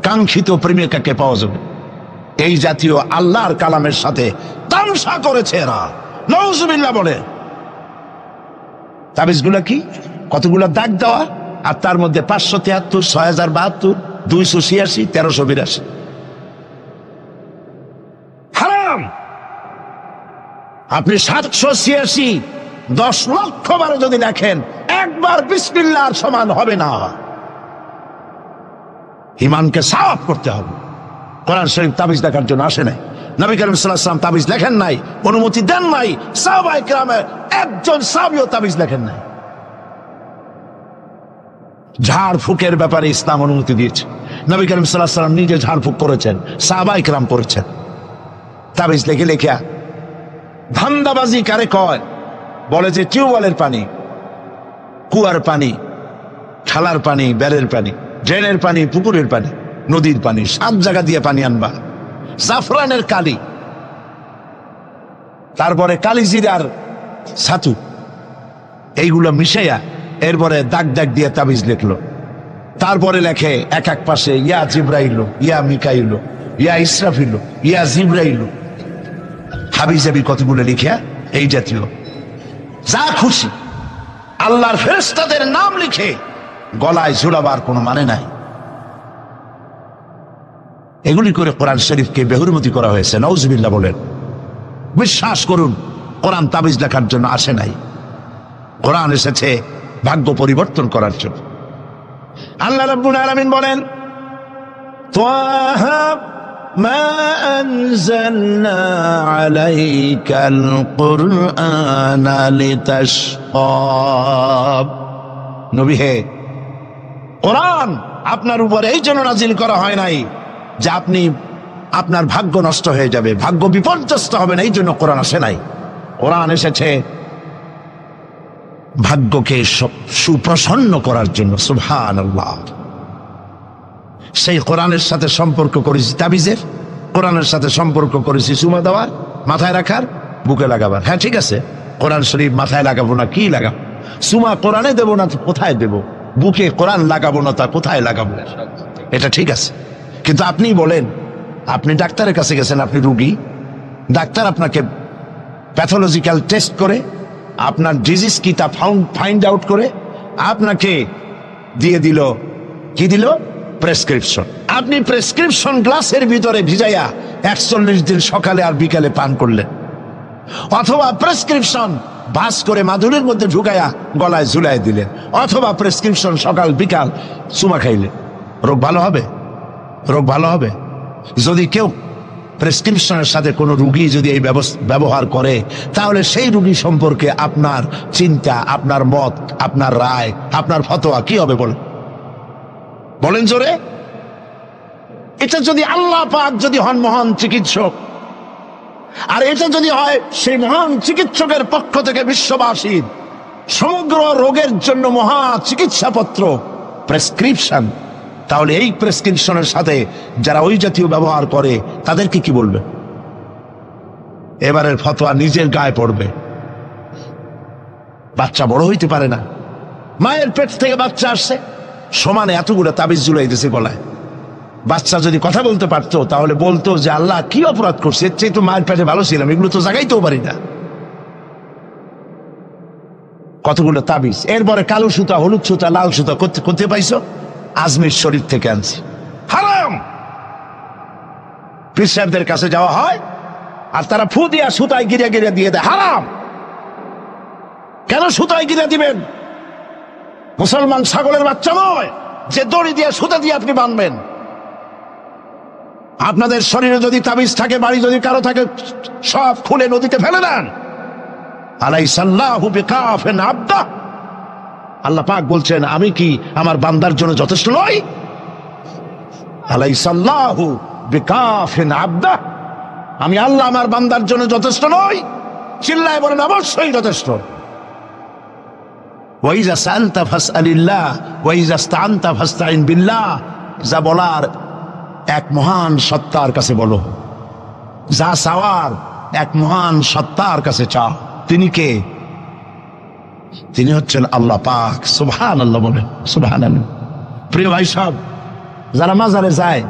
কাঙ্ক্ষিত প্রেমিকাকে পাওয়া যাবে। এই জাতীয় আল্লাহর কালামের সাথে তামসা করেছে এরা, নাউজুবিল্লাহ বলে। তাবিজগুলা কি? কতগুলো দাগ দেওয়া, আর তার মধ্যে 573, 6072, 286, 1382। হারাম। আপনি 786, 10 লক্ষ বার যদি দেখেন, একবার বিসমিল্লাহর সমান হবে না। ইমানকে সাফ করতে হবে। কোরআন শরীফ তাবিজ দেখার জন্য আসে নাই। নবী করিম সাল্লাল্লাহু আলাইহি ওয়াসাল্লাম তাবিজ লেখেন নাই, অনুমতি দেন নাই। সাহাবায়ে কেরামের একজন সাহাবীও তাবিজ লেখেন নাই। ঝাড়ফুঁকের ব্যাপারে ইসলাম অনুমতি দিয়েছে। নবী করিম সাল্লাল্লাহু আলাইহি ওয়াসাল্লাম নিজে ঝাড়ফুঁক করেছেন, সাহাবায়ে কেরাম করেছেন। তাবিজ লিখে লেখা ধান্দাবাজি কারে কয়? বলে যে টিউবওয়েলের পানি, কুয়ার পানি, খালার পানি, বেড়ের পানি, ড্রেনের পানি, পুকুরের পানি, নদীর পানি, 7 জায়গা দিয়ে পানি আনবা। জাফরানের কালি, তারপরে কালিজিরার ছাতু, এইগুলো মিশাইয়া এরপরে দাগ দাগ দিয়ে তাবিজ লিখলো। তারপরে লেখে এক এক পাশে ইয়া জিব্রাইল, ইয়া মিকাইল, ইয়া ইসরাফিল, ইয়া জিব্রাইল, হাবিজাবি কতগুলো লিখিয়া এই জাতীয় যা খুশি আল্লাহর ফেরেশতাদের নাম লিখে গলায় ঝুলাবার কোনো মানে নাই। এগুলি করে কোরআন শরীফকে বেহুরমতি করা হয়েছে। নাউজুবিল্লাহ বলেন। বিশ্বাস করুন, কোরআন তাবিজ লেখার জন্য আসে নাই, কোরআন এসেছে ভাগ্য পরিবর্তন করার জন্য। আল্লাহ রাব্বুল আলামিন বলেন, তাহা মা আনজালনা আলাইকাল কুরআনা লিতাশকা। নবী হে, কোরআন আপনার উপর এই জন্য নাজিল করা হয় নাই যে আপনি আপনার ভাগ্য নষ্ট হয়ে যাবে, ভাগ্য বিপর্যস্ত হবে না, এই জন্য কোরআন আসে নাই। কোরআন এসেছে ভাগ্যকে সুপ্রসন্ন করার জন্য। সুবহানাল্লাহ। সেই কোরআনের সাথে সম্পর্ক করেছি তাবিজের, কোরআনের সাথে সম্পর্ক করেছি চুমা দেওয়ার, মাথায় রাখার, বুকে লাগাবার। হ্যাঁ ঠিক আছে, কোরআন শরীফ মাথায় লাগাবো না কি লাগাবো? চুমা কোরআনে দেবো না কোথায় দেবো? বুকে কোরআন লাগাবো না তা কোথায় লাগাবো? এটা ঠিক আছে, কিন্তু আপনি বলেন, আপনি ডাক্তারের কাছে গেছেন, আপনি রুগী, ডাক্তার আপনাকে প্যাথোলজিক্যাল টেস্ট করে আপনার ডিজিজ কি তা ফাইন্ড আউট করে আপনাকে দিয়ে দিল, কি দিল? প্রেসক্রিপশন। আপনি প্রেসক্রিপশন গ্লাসের ভিতরে ভিজাইয়া 41 দিন সকালে আর বিকালে পান করলেন, অথবা প্রেসক্রিপশন ভাস করে মাদুরের মধ্যে ঢুকাইয়া গলায় ঝুলাই দিলেন, অথবা প্রেসক্রিপশন সকাল বিকাল চুমা খাইলেন। রোগ ভালো হবে? রোগ ভালো হবে? যদি কেউ প্রেসক্রিপশনের সাথে কোনো রুগী যদি এই ব্যবহার করে, তাহলে সেই রুগী সম্পর্কে আপনার চিন্তা, আপনার মত, আপনার রায়, আপনার ফতোয়া কি হবে বলেন জোরে? এটা যদি আল্লাহ পাক যদি হন মহান চিকিৎসক, আর এটা যদি হয় সেই মহান চিকিৎসকের পক্ষ থেকে বিশ্ববাসীর সমগ্র রোগের জন্য মহা চিকিৎসাপত্র প্রেসক্রিপশন, তাহলে এই প্রেসক্রিপশনের সাথে যারা ওই জাতীয় ব্যবহার করে তাদেরকে কি বলবে? এবারের ফতোয়া নিজের গায়ে পড়বে। বাচ্চা বড় হইতে পারে না, মায়ের পেট থেকে বাচ্চা আসছে, সমানে এতগুলো তাবিজ ঝুলাই দিয়েছে গলায়। বাচ্চা যদি কথা বলতে পারতো তাহলে বলতো যে আল্লাহ কি অপরাধ করছে, এর চেয়ে তো মায়ের পেটে ভালো ছিলাম, এগুলো তো জাগাইতেও পারি না। কতগুলো তাবিজ, এরপরে কালো সুতা, হলুদ সুতা, লাল সুতা কোথায় পাইছো? আজমির শরীফ থেকে আনছি। হারাম। পীর সাহেবদের কাছে যাওয়া হয় আর তারা ফু দিয়া সুতায় গিরে গিরে দিয়ে দেয়। হারাম। কেন সুতায় গিরে দিবেন? মুসলমান ছাগলের বাচ্চা নয় যে দড়ি দিয়ে সুতা দিয়ে আপনি বাঁধবেন। আপনাদের শরীরে যদি তাবিজ থাকে, বাড়ি যদি কারো থাকে, সব খুলে নদীতে ফেলে দেন। আলাইসাল্লাহু বিকাফিন আবদা। আল্লাহ পাক বলছেন, আমি কি আমার বান্দার জন্য যথেষ্ট নই? আলাইসাল্লাহু বিকাফিন আবদা। আমি আল্লাহ আমার বান্দার জন্য যথেষ্ট নই? চিল্লায় বলেন অবশ্যই যথেষ্ট। ওয়াইজা সাআলতা ফাসআলিল্লাহ ওয়াইজা ইসতাআনতা ফাসতাইন বিল্লাহ। যা বলার এক মহান সত্তার কাছে বলো, যা চাওয়ার এক মহান সত্তার কাছে চাও। তিনি কে? তিনি হচ্ছেন আল্লাহ পাক। সুবহানাল্লাহ বলেন, সুবহানাল্লাহ। প্রিয় ভাই সব, যারা মাজারে যায়,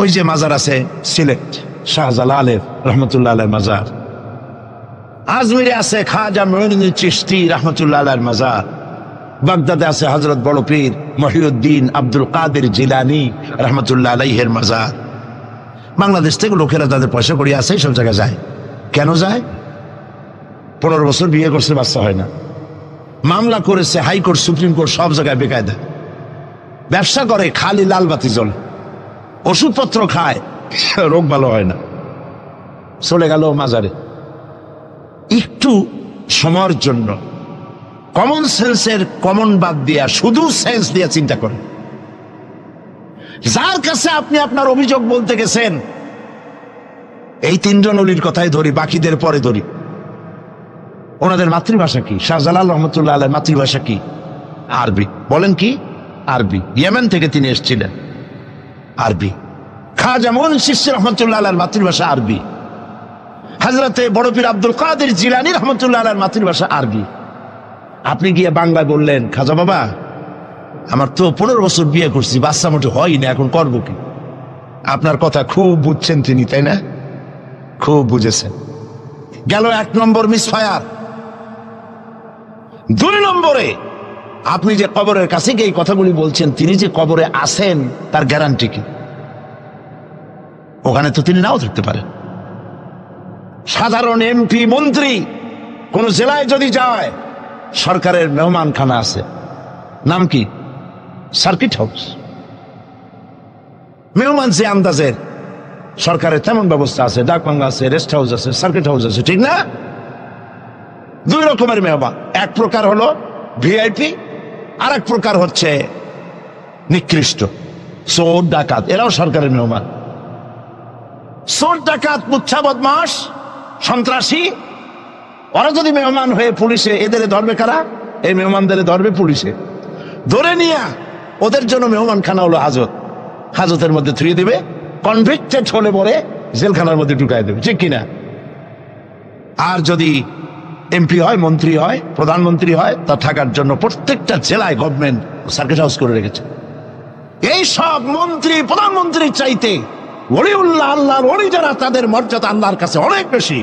ওই যে মাজার আছে সিলেট শাহজালালের রহমতুল্লাহ আলাইহির মাজার, আজমিরে আছে খাজা মুঈনুদ্দিন চিশতি রহমতুল্লাহ আলাইহির মাজার, বাগদাদে আছে হযরত বড় পীর মহিউদ্দিন আব্দুল কাদের জিলানী রহমতুল্লাহ আলাইহির মাজার। বাংলাদেশ থেকে লোকেরা তাদের পয়সা করি আছে সব জায়গায় যায়। কেন যায়? 15 বছর বিয়ে করছে, বাচ্চা হয় না, মামলা করেছে হাইকোর্ট, সুপ্রিম কোর্ট, সব জায়গায় বেকায়দা, ব্যবসা করে, খালি লাল বাতি জ্বলে, ওষুধপত্র খায়, রোগ ভালো হয় না, চলে গেল মাজারে। একটু সময়ের জন্য কমন সেন্সের কমন বাদ দিয়া শুধু সেন্স দিয়া চিন্তা করেন। যার কাছে আপনি আপনার অভিযোগ বলতে গেছেন, এই 3 জন অলির কথাই ধরি, বাকিদের পরে ধরি। ওনাদের মাতৃভাষা কি? শাহজালাল রহমতুল্লাহ আলাইহির মাতৃভাষা কি? আরবি। বলেন কি? আরবি। ইয়েমেন থেকে তিনি এসেছিলেন, আরবি। খাজা মুঈনুদ্দিন চিশতি রহমতুল্লাহ আলাইহির মাতৃভাষা আরবি। হযরতে বড় পীর আব্দুল কাদের জিলানী রহমতুল্লাহ আলাইহির মাতৃভাষা আরবি। আপনি গিয়ে বাংলায় বললেন, খাজা বাবা আমার তো 15 বছর বিয়ে করছি, বাচ্চা মোটে হয় না, এখন করবো কি? আপনার কথা খুব বুঝছেন তিনি, তাই না? খুব বুঝেছেন। গেল 1 নম্বর মিসফায়ার। 2 নম্বরে, আপনি যে কবরের কাছে গিয়ে এই কথাগুলি বলছেন, তিনি যে কবরে আছেন তার গ্যারান্টি কি? ওখানে তো তিনি নাও থাকতে পারেন। সাধারণ এমপি মন্ত্রী কোন জেলায় যদি যায়, সরকারের মেহমানখানা আছে, নাম কি? Circuit house. মেহমান যে আন্দাজের, সরকারের তেমন ব্যবস্থা আছে, ডাকবাংলা আছে, রেস্ট হাউস আছে, সার্কিট হাউস আছে, ঠিক না? 2 রকমের মেহমান। এক প্রকার হলো ভিআইপি, আর এক প্রকার হচ্ছে নিকৃষ্ট, চোর ডাকাত। এরাও সরকারের মেহমান। চোর ডাকাত, মুচ্ছা বদমাস, সন্ত্রাসী, ওরা যদি মেহমান হয়ে পুলিশে, এদের ধরবে কারা? এই মেহমানদের ধরবে পুলিশে। ধরে নিয়ে ওদের জন্য মেহমানখানা হলো হাজত। হাজতের মধ্যে থুয়ে দিবে, কনভিক্টেড হলে পরে জেলখানার মধ্যে ঢুকাই দেবে, ঠিক কিনা? আর যদি এমপি হয়, মন্ত্রী হয়, প্রধানমন্ত্রী হয়, তা থাকার জন্য প্রত্যেকটা জেলায় গভর্নমেন্ট সার্কিট হাউস করে রেখেছে। এই সব মন্ত্রী প্রধানমন্ত্রীর চাইতে ওলিউল্লাহ, আল্লাহর ওলি যারা, তাদের মর্যাদা আল্লাহর কাছে অনেক বেশি।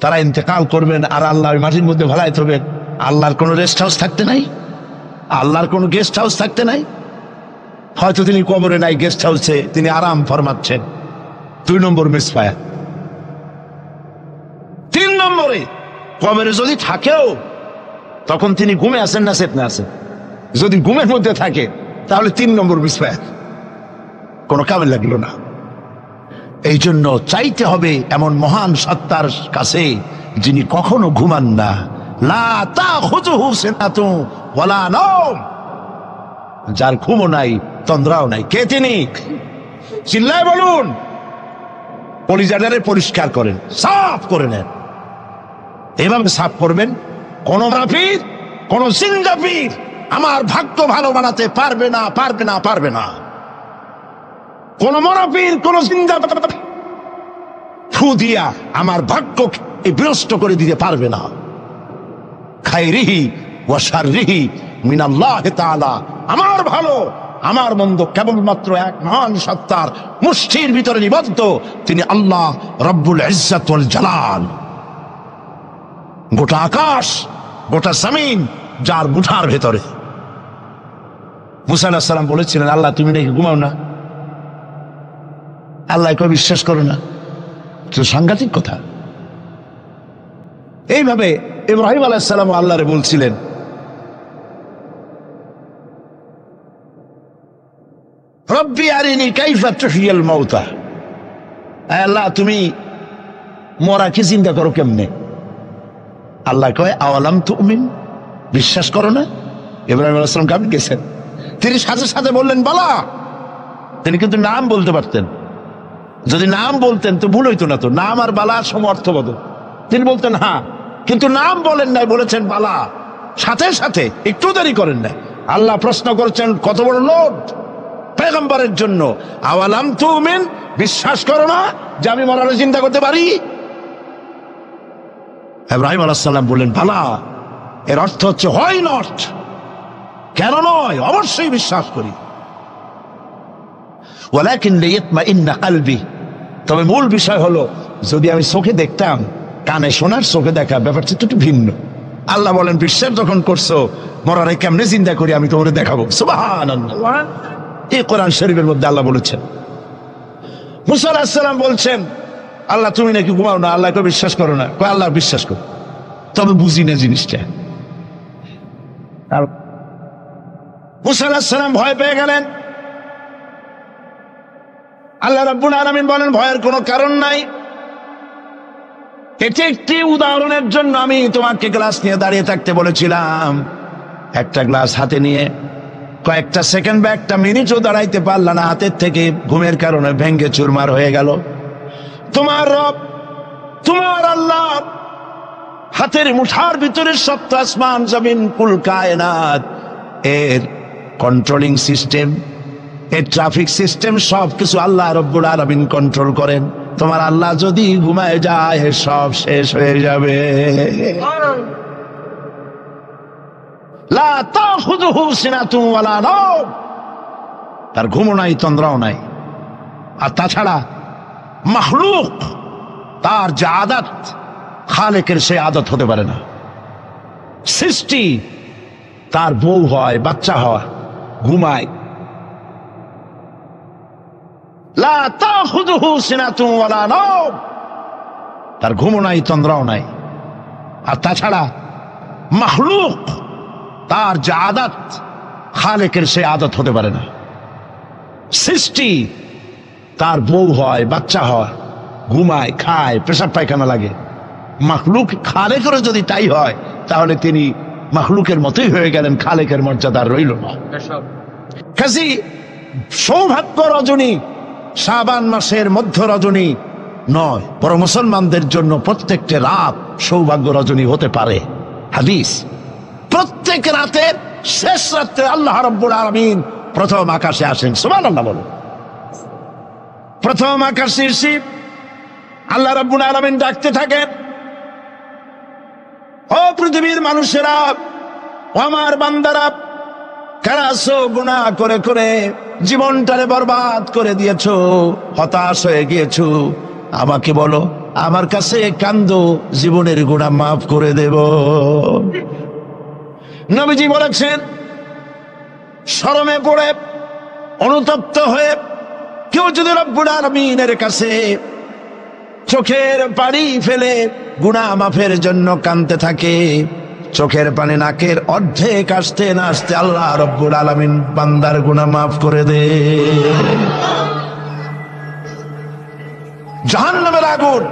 তারা ইন্তেকাল করবেন আর আল্লাহ মাটির মধ্যে ভালাই থবেন। আল্লাহর কোনো রেস্ট হাউস থাকতে নাই, আল্লাহর কোনো গেস্ট হাউস থাকতে নাই। হয়তো তিনি কবরে নাই, গেস্ট হাউসে তিনি আরাম ফরমাচ্ছেন। 2 নম্বর মিসফায়ার। 3 নম্বরে, কবরে যদি থাকেও তখন তিনি ঘুমে আছেন না চেতনা আছেন? যদি ঘুমের মধ্যে থাকে তাহলে 3 নম্বর মিসফায়ার, কোনো কামে লাগলো না। এই জন্য চাইতে হবে এমন মহান সত্তার কাছে যিনি কখনো ঘুমান না। লা তাখুযুহু সিনাতুন ওয়ালা নাওম, যার ঘুমও নাই, তন্দ্রাও নাই। কে তিনি? চিল্লায় বলুন। কলিজাটারে পরিষ্কার করেন, সাফ করে নেন। এভাবে সাফ করবেন, কোন মাফির, কোন জিন্দাফির আমার ভাগ্য ভালো বানাতে পারবে না, পারবে না, পারবে না। কোন মরাফির, কোন জিন্দা ফু দিয়া আমার ভাগ্যকে বিনষ্ট করে দিতে পারবে না। খায়রিহি ওয়া শাররিহি মিনাল্লাহি তাআলা, আমার ভালো আমার মন্দ কেবলমাত্র এক মহান সত্তার মুষ্টির ভিতরে নিবদ্ধ, তিনি আল্লাহ রব্বুল ইজ্জত ওয়াল জালাল। গোটা আকাশ, গোটা জমিন যার মুঠার ভেতরে। মুসা আলাইহিস সালাম বলেছিলেন, আল্লাহ তুমি নাকি ঘুমাও না? আল্লাহকে বিশ্বাস করো না? তো সাংঘাতিক কথা। এইভাবে ইব্রাহিম আলাইহিস সালাম আল্লাহরে বলছিলেন, রব্বি আরিনি কাইফা তুহইয়াল মাউতা, আল্লাহ তুমি মরাকে জিন্দা করো কেমনে? আল্লাহ কয়, আওয়ালাম তুমিন, বিশ্বাস করো না? ইব্রাহিম আলাইহিস সালাম কেমন গেছেন? তিনি সাথে সাথে বললেন বালা। তিনি কিন্তু নাম বলতে পারতেন, যদি নাম বলতেন তো ভুল হইতো না। তো নাম আর বালা সমর্থবদ, তিনি বলতেন হ্যাঁ, কিন্তু নাম বলেন নাই, বলেছেন বালা। সাথে সাথে একটু দেরি করেন নাই। আল্লাহ প্রশ্ন করেছেন, কত বড় লোড পয়গম্বরের জন্য, আওয়ালাম তুমিন, বিশ্বাস করো না যে আমি মরারে চিন্তা করতে পারি? ইব্রাহিম আলাইহিস সালাম বললেন বালা। এর অর্থ হচ্ছে হয় নট, কেন নয়, অবশ্যই বিশ্বাস করি। ওয়ালাকিন লিয়াতমাইন্না কলবি, তবে মূল বিষয় হলো যদি আমি চোখে দেখতাম, কানে শোনার, চোখে দেখা ব্যাপারটা একটু ভিন্ন। আল্লাহ বলেন, বিশ্বাস যখন করছো, মরারে কেমনে চিন্তা করি আমি তোমাকে দেখাবো। সুবহানাল্লাহ, এই কোরআন শরীফের মধ্যে আল্লাহ বলেছেন। মুসা আলাইহিস সালাম বলছেন, আল্লাহ তুমি নাকি ঘুমাও না, আল্লাহকে বিশ্বাস করো না? কয় আল্লাহ বিশ্বাস করো, তবে বুঝি না জিনিসটা। মুসা আলাইহিস সালাম ভয় পেয়ে গেলেন। আল্লাহ রাব্বুল আলামিন বলেন, ভয়ের কোনো কারণ নাই। এটি একটি উদাহরণের জন্য আমি তোমাকে গ্লাস নিয়ে দাঁড়িয়ে থাকতে বলেছিলাম। একটা গ্লাস হাতে নিয়ে কয়েকটা সেকেন্ড বা একটা মিনিটও দাঁড়াইতে পারলা না, হাতের থেকে ঘুমের কারণে ভেঙ্গে চুরমার হয়ে গেল। তোমার রব, তোমার আল্লাহ হাতের মুঠার ভিতরে সপ্ত আসমান জমিন কুল কায়নাত, এর কন্ট্রোলিং সিস্টেম, এর ট্রাফিক সিস্টেম সবকিছু আল্লাহ রব্বুল আলামিন কন্ট্রোল করেন। তোমার আল্লাহ যদি ঘুমায় যায় সব শেষ হয়ে যাবে। লা তাখুযুহু সিনাতুন ওয়ালা নাওম, তার ঘুমও নাই তন্দ্রাও নাই। আর তাছাড়া মাখলুক তার যে আদত, খালেকের সে আদত হতে পারে না। সৃষ্টি তার বউ হয়, বাচ্চা হয়, ঘুমায়। লা তাখুযুহু সিনাতুন ওয়ালা নাওম, তার ঘুমও নাই তন্দ্রাও নাই। আর তাছাড়া মাখলুক তার যে আদত, খালেকের সে আদত হতে পারে না। সৃষ্টি তার বউ হয়, বাচ্চা হয়, ঘুমায়, খায়, পেশাব পায়খানা লাগে। মাখলুক খালেকেরও যদি তাই হয় তাহলে তিনি মাখলুকের মতোই হয়ে গেলেন, খালেকের মর্যাদা রইল না। কাজী সৌভাগ্য রজনী শাবান মাসের মধ্য রজনী নয়, বরং মুসলমানদের জন্য প্রত্যেকটা রাত সৌভাগ্য রজনী হতে পারে। হাদিস, প্রত্যেক রাতের শেষ রাত্রে আল্লাহ রাব্বুল আলামিন প্রথম আকাশে আসেন। সুবহানাল্লাহ বলুন। প্রথম আকাশে এসে আল্লাহ রাব্বুল আলামিন ডাকতে থাকেন, ও পৃথিবীর মানুষেরা, ও আমার বান্দারা, কারা আছো গুনাহ করে করে জীবনটারে বরবাদ করে দিয়েছো, হতাশ হয়ে গিয়েছো, আমাকে বলো, আমার কাছে কান্দো, জীবনের গুনাহ মাফ করে দেব। নবীজি বলেছেন, শরমে পড়ে অনুতপ্ত হয়ে কেউ যদি রব্বুল আলামিনের কাছে চোখের পানি ফেলে গুনাহ মাফের জন্য কাঁদতে থাকে, চোখের পানি নাকের অর্ধেক আসতে না আসতে আল্লাহ রব্বুল আলামিন বান্দার গুনাহ মাফ করে দে। জাহান্নামের আগুন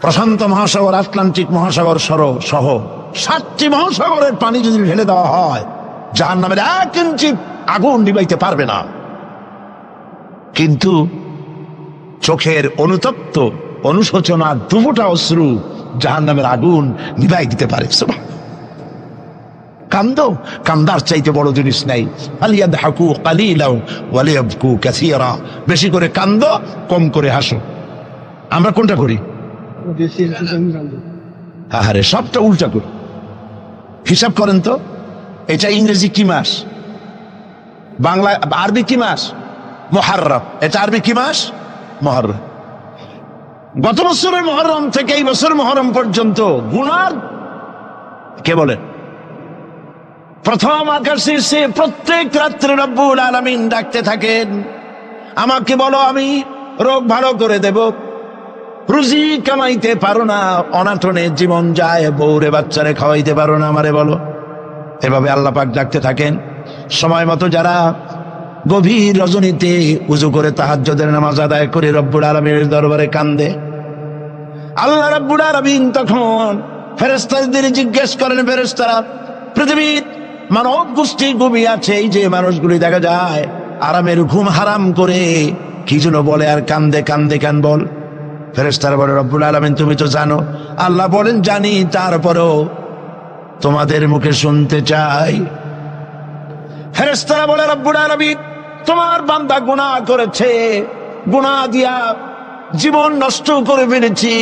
প্রশান্ত মহাসাগর, আটলান্টিক মহাসাগর সহ 7টি মহাসাগরের পানি যদি ঢেলে দেওয়া হয়, জাহান্নামের 1 ইঞ্চি আগুন নিবাইতে পারবে না। কিন্তু চোখের অনুতপ্ত অনুশোচনা দুফোঁটা অশ্রু জাহান্নামের আগুন নিভাই দিতে পারে। কান্দো, কান্দার চাইতে বড় জিনিস নাই। ফালিয়াদহাকু কালিলাও ওয়ালিয়াবকু কাসীরা, বেশি করে কান্দো, কম করে হাসো। আমরা কোনটা করি? আরে সবটা উল্টা করি। হিসাব করেন তো, এটা ইংরেজি কি মাস, বাংলা আরবি কি মাস? মুহররম। এটা আরবি কি মাস? মুহররম। গত বছরের মুহররম থেকে এই বছর মুহররম পর্যন্ত গুনার কে বলেন? প্রথম আকাশে সে প্রত্যেক রাত্রে রব্বুল আলামিন ডাকতে থাকেন, আমাকে বলো, আমি রোগ ভালো করে দেব। রুজি কামাইতে পারো না, অনাটনে জীবন যায়, বউরে বাচ্চারে খাওয়াইতে পারো না, আমারে বলো। এভাবে আল্লাহ পাক ডাকতে থাকেন। সময় মতো যারা গভীর রজনীতে উজু করে তাহাজ্জুদের নামাজ আদায় করে রব্বুল আলামিনের দরবারে কান্দে, আল্লাহ রাব্বুল আলামিন তখন ফেরেশতাদের জিজ্ঞেস করেন, ফেরেশতারা, পৃথিবীর মানব গোষ্ঠী ঘুমিয়ে আছে, এই যে মানুষগুলি দেখা যায় আরামের ঘুম হারাম করে কি যেন বলে আর কান্দে, কান্দে কেন বল? ফেরেশতারা বলে, রব্বুল আলামিন তুমি তো জানো। আল্লাহ বলেন, জানি, তারপরেও তোমাদের মুখে শুনতে চাই। ফেরেশতারা বলে, রব্বুল আলামিন তোমার বান্দা গুনাহ করেছে, গুনাহ দিয়া জীবন নষ্ট করে ফেলেছি,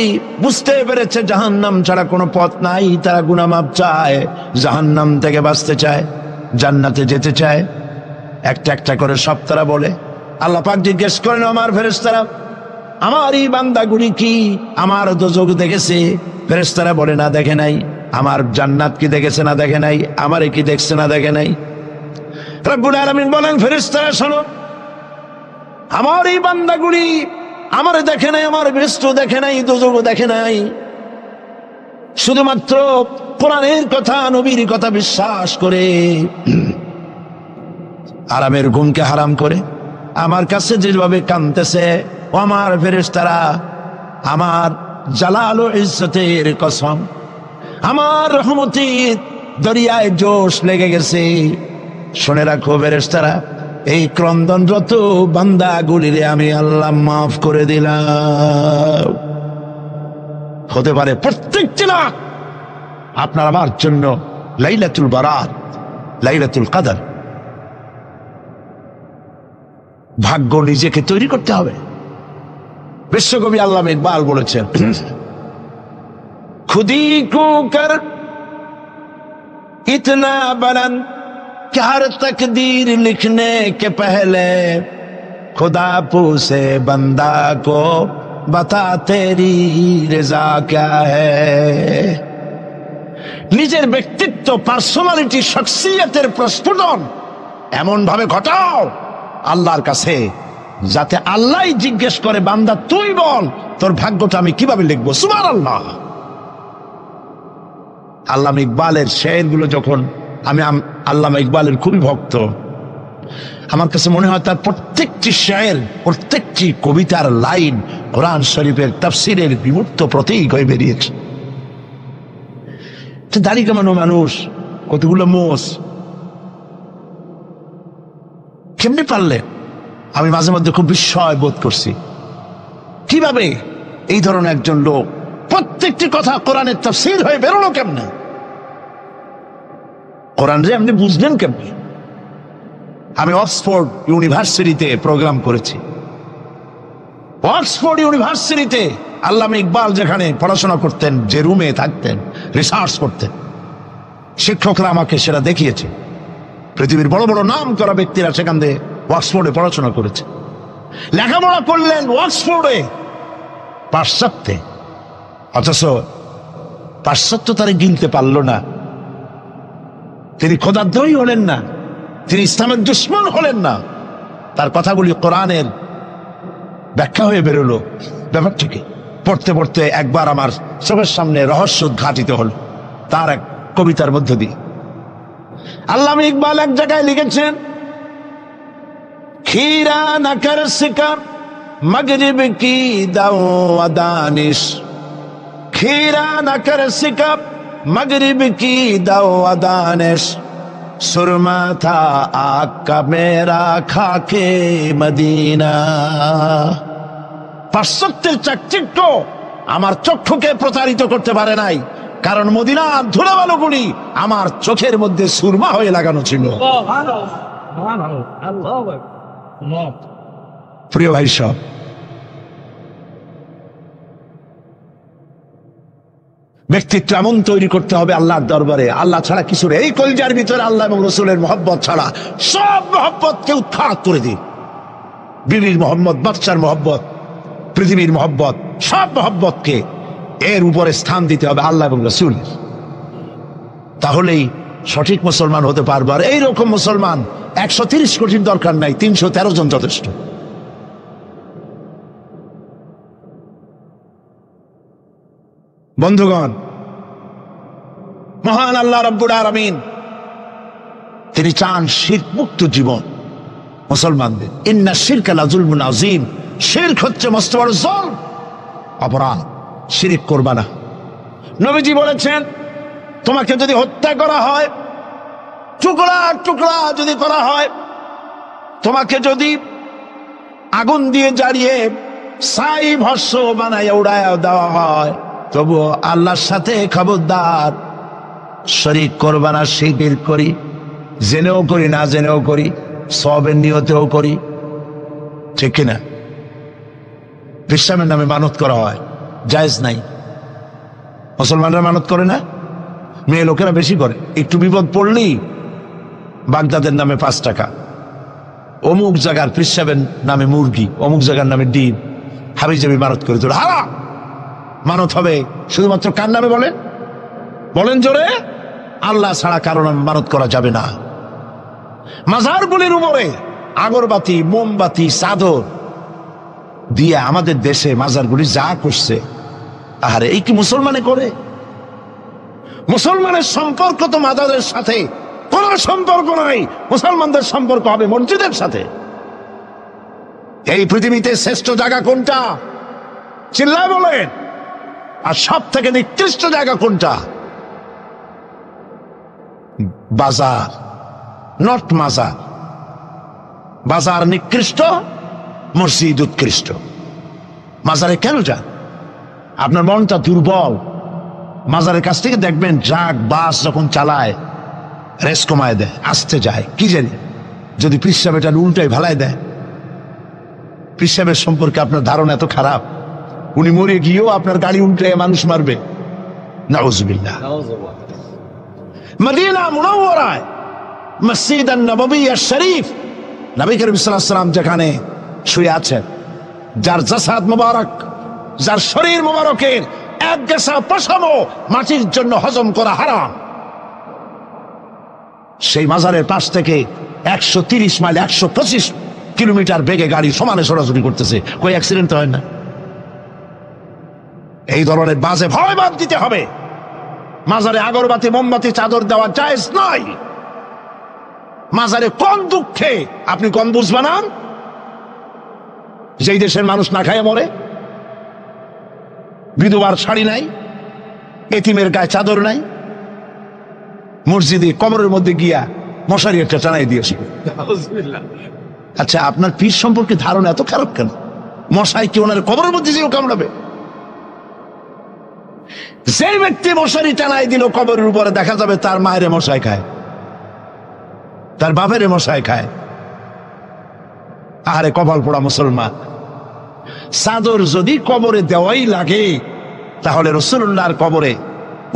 বুঝতে পেরেছে জাহান্নাম ছাড়া কোনো পথ নাই, তারা গুনাহ মাপ চায়, জাহান্নাম থেকে বাঁচতে চায়, জান্নাতে যেতে চায়। একটা একটা করে সব তারা বলে। আল্লাহ পাক জিজ্ঞেস করেন, আমার ফেরেশতারা, আমার এই বান্দাগুলি কি আমার দোজখ দেখেছে? ফেরেশতারা বলে, না, দেখে নাই। আমার জান্নাত কি দেখেছে? না, দেখে নাই। আমারে কি দেখছে? না, দেখে নাই। রব্বুল আলামিন বলেন, ফেরেশতারা শোনো, আমার এই বান্দাগুলি আমারে দেখে নাই, আমার বেহেশত দেখে নাই, দোজখ দেখে নাই, শুধুমাত্র কোরআনের কথা, নবীর কথা বিশ্বাস করে আরামের ঘুমকে হারাম করে আমার কাছে যেভাবে কাঁদতেছে, ও আমার ফেরেশতারা, আমার জালাল ও ইজ্জতের কসম, আমার রহমতের দরিয়ায় জোশ লেগে গেছে। শুনে রাখো ফেরেশতারা, এই ক্রন্দনরত বান্দাগুলিরে আমি আল্লাহ মাফ করে দিলাম। হতে পারে প্রত্যেকটি রাত আপনার আমার জন্য লাইলাতুল বারাত, লাইলাতুল কদর। ভাগ্য নিজেকে তৈরি করতে হবে। বিশ্বকবি আল্লামা ইকবাল বলেছেন, খুদি কো কর ইতনা বুলন্দ कि हर तकदीर लिखने के पहले खुदा पूछे बंदा को बता तेरी रजा क्या है। নিজের ব্যক্তিত্ব, পার্সোনালিটি, শখসিয়তের প্রস্ফুটন এমন ভাবে ঘটাও আল্লাহর কাছে, যাতে আল্লাহই জিজ্ঞেস করে, বান্দা তুই বল তোর ভাগ্যটা আমি কিভাবে লিখবো। সুবহানাল্লাহ। আল্লামা ইকবালের শেরগুলো যখন আমি আল্লামা ইকবালের খুবই ভক্ত, আমার কাছে মনে হয় তার প্রত্যেকটি শের, প্রত্যেকটি কবিতার লাইন কোরআন শরীফের তাফসীরের বিমূর্ত প্রতীক হয়ে বেরিয়েছে। দাড়ি কামানো মানুষ, কতগুলো মোষ, কেমনি পারলেন? আমি মাঝে মধ্যে খুব বিস্ময় বোধ করছি, কিভাবে এই ধরনের একজন লোক প্রত্যেকটি কথা কোরআনের তাফসীর হয়ে বেরোলো কেমনে? কোরআন রে আপনি বুঝলেন কেমনি? আমি অক্সফোর্ড ইউনিভার্সিটিতে প্রোগ্রাম করেছি। অক্সফোর্ড ইউনিভার্সিটিতে আল্লামা ইকবাল যেখানে পড়াশোনা করতেন, যে রুমে থাকতেন, রিসার্চ করতেন, শিক্ষকরা আমাকে সেটা দেখিয়েছে। পৃথিবীর বড় বড় নাম করা ব্যক্তিরা সেখান থেকে অক্সফোর্ডে পড়াশোনা করেছে, লেখাপড়া করলেন অক্সফোর্ডে, পাশ্চাত্যে। অথচ পাশ্চাত্য তারা গিনতে পারল না। তিনি খোদাদ্রোহী হলেন না, তিনি ইসলামের দুশমন হলেন না। তার কথাগুলি কোরআনের ব্যাখ্যা হয়ে বেরোলো। ব্যাপারটাকে পড়তে পড়তে একবার আমার চোখের সামনে রহস্য উদ্ঘাটিত হল তার এক কবিতার মধ্য দিয়ে। আল্লামা ইকবাল এক জায়গায় লিখেছেন, खीरा न कर सिका मगरिब की दाओ दानिश, खीरा न कर सिका मगरिब की दाओ दानिश, सुरमा था आग का मेरा खाके मदीना। পাশ্চাত্যের চাকচিক্য আমার চক্ষুকে প্রতারিত করতে পারে নাই, কারণ মদিনার ধুলাবালুগুলি আমার চোখের মধ্যে সুরমা হয়ে লাগানো ছিল। প্রিয় ভাই সব, ব্যক্তিত্ব এমন তৈরি করতে হবে আল্লাহর দরবারে, আল্লাহ ছাড়া কিছু নেই। এই কলজার ভিতরে আল্লাহ এবং রসুলের মহব্বত ছাড়া সব মহব্বতকে উৎখাত করে দিন। বিবির মহব্বত, বাচ্চার মহব্বত, পৃথিবীর মহব্বত, সব মহব্বতকে এর উপরে স্থান দিতে হবে আল্লাহ এবং রসুল। তাহলেই সঠিক মুসলমান হতে পারবে। আর এইরকম মুসলমান 130 কোটির দরকার নাই, 313 জন যথেষ্ট। বন্ধুগণ, মহান আল্লাহ রাব্বুল আলামিন তিনি চান শিরক মুক্ত জীবন মুসলমানদের। ইন্না শিরকা লাযুলমুন আযীম, শিরক হচ্ছে মস্ত বড় জুলম, অপরাধ। শিরক করবা না। নবীজি বলেছেন, তোমাকে যদি হত্যা করা হয়, টুকরা টুকরা যদি করা হয়, তোমাকে যদি আগুন দিয়ে জ্বালিয়ে ছাই ভস্ম বানায় উড়ায় দেওয়া হয়, তবুও আল্লাহর সাথে খবরদার শরীক করবা না। শিরক করি, জেনেও করি, না জেনেও করি, সওয়াবের নিয়তেও করি, ঠিক কিনা? বিশ্রামের নামে মানত করা হয়, জায়েজ নাই। মুসলমানরা মানত করে না, মেয়ে লোকেরা বেশি করে। একটু বিপদ পড়লেই বাগদাদের নামে 5 টাকা, অমুক জায়গার পেশাবের নামে মুরগি, অমুক জায়গার নামে ডিম, হাবিজাবি মানত করে তোর হারা। মানত হবে শুধুমাত্র কার নামে? বলেন জোরে, আল্লাহ ছাড়া কারণ মানত করা যাবে না। মাজারগুলির উপরে আগরবাতি, মোমবাতি, চাদর দিয়ে আমাদের দেশে মাজারগুলি যা করছে, আরে এই কি মুসলমানে করে? মুসলমানের সম্পর্ক তো মাজারের সাথে কোন সম্পর্ক নাই। মুসলমানদের সম্পর্ক হবে মসজিদের সাথে। এই পৃথিবীতে শ্রেষ্ঠ জায়গা কোনটা? চিল্লায় বলেন। আর সব থেকে নিকৃষ্ট জায়গা কোনটা? বাজার, নট মাজার। বাজার নিকৃষ্ট, মসজিদ উৎকৃষ্ট। মাজারে কেন যান? আপনার মনটা দুর্বল। মাজারের কাছ থেকে দেখবেন ট্রাক, বাস যখন চালায় রেস কমায় দেয়, আসতে যায়, কি জানি যদি পিসাব এটা উল্টাই ভালাই দেয়। পিসাবের সম্পর্কে আপনার ধারণা এত খারাপ, উনি মরে গিয়েও আপনার গাড়ি উল্টে মানুষ মারবে, নাউজুবিল্লাহ। মদিনা মুনাওয়ারায় মসজিদ নববী শরীফ, নবী করিম সাল্লাল্লাহু আলাইহি ওয়াসাল্লাম যেখানে শুয়ে আছেন, যার জাসাদ মুবারক, যার শরীর মুবারকের এক গেসা পশমও মাটির জন্য হজম করা হারাম, সেই মাজারের পাশ থেকে 130 মাইল 125 কিলোমিটার বেগে গাড়ি সমানে ছোটাছুটি করতেছে, কই অ্যাক্সিডেন্ট হয় না? এই ধরনের বাজে ভয় বাদ দিতে হবে। মাজারে আগরবাতি মোমবাতি চাদর দেওয়া জায়েজ নয়। মাজারে কোন দুঃখে আপনি কম বুঝ বানান? যেই দেশের মানুষ না খায় মরে, বিধবার শাড়ি নাই, এতিমের গায়ে চাদর নাই, মসজিদে কবরের মধ্যে গিয়া মশারি একটা টানাই দিয়েছে। আচ্ছা, আপনার পীর সম্পর্কে ধারণা এত খারাপ কেন? মশাই কি ওনার কবরের মধ্যে যেও কামড়াবে? যে ব্যক্তি মশারি টানাই দিল কবরের উপরে, দেখা যাবে তার মায়ের মশাই খায়, তার বাপের মশাই খায়। আরে কপাল পোড়া মুসলমান! চাদর যদি কবরে দেওয়াই লাগে, তাহলে রাসূলুল্লাহর কবরে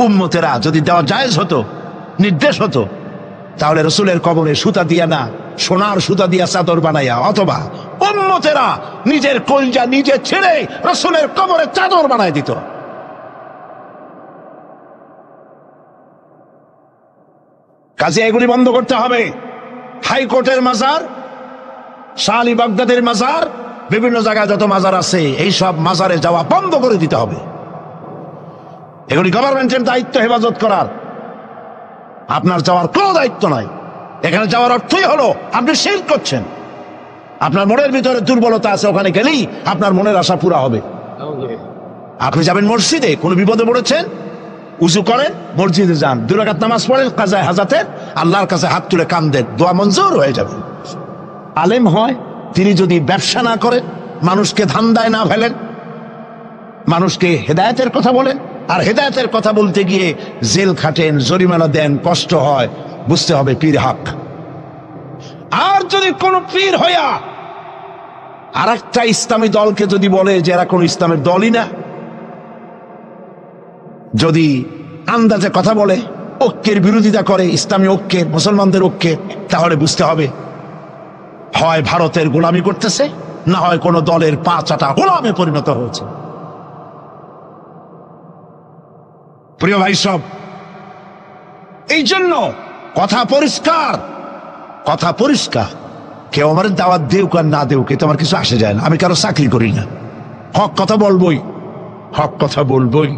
উম্মতেরা যদি দেওয়া জায়েজ হতো, নির্দেশ হতো, তাহলে রাসূলের কবরে সুতা দিয়া না, সোনার সুতা দিয়া চাদর বানাইয়া, অথবা উম্মতেরা নিজের কলজা নিজে ছেড়ে রাসূলের কবরে চাদর বানাই দিত। কাজে এগুলি বন্ধ করতে হবে। হাইকোর্টের মাজার, শাহ আলী বাগদাদের মাজার, বিভিন্ন জায়গায় যত মাজার আছে, এই সব মাজারে যাওয়া বন্ধ করে দিতে হবে। এগুলি গভর্নমেন্টের দায়িত্ব হেফাজত করার, আপনার যাওয়ার কোনো দায়িত্ব নাই। এখানে যাওয়ার অর্থই হলো আপনি শিরক করছেন। আপনার মনের ভিতরে দুর্বলতা আছে, ওখানে গেলেই আপনার মনের আশা পুরা হবে। আপনি যাবেন মসজিদে, কোনো বিপদে পড়েছেন, উজু করেন, মসজিদে যান, 2 রাকাত নামাজ পড়েন, কাজায়ে হাজাতের, আল্লাহর কাছে হাত তুলে কান্দেন, দোয়া মঞ্জুর হয়ে যাবে। আলেম হয়, তিনি যদি ব্যবসা না করেন, মানুষকে ধান্দায় না ফেলেন, মানুষকে হেদায়েতের কথা বলেন, আর হেদায়েতের কথা বলতে গিয়ে জেল খাটেন, জরিমানা দেন, কষ্ট হয়, বুঝতে হবে পীর হক। আর যদি কোন পীর হইয়া আর একটা ইসলামী দলকে যদি বলে যে এরা কোন ইসলামের দলই না, যদি আন্দাজে কথা বলে, ঐক্যের বিরোধিতা করে, ইসলামী ঐক্যের, মুসলমানদের ঐক্যের, তাহলে বুঝতে হবে হয় ভারতের গোলামি করতেছে, না হয় কোন দলের পা চাটা গোলামে পরিণত হয়েছে। প্রিয় ভাই সব, এই জন্য কথা পরিষ্কার, কথা পরিষ্কার। কেউ আমার দাওয়াত দেউক আর না দেউক, এতে আমার কিছু আসে যায় না। আমি কারো চাকরি করি না, হক কথা বলবই, হক কথা বলবই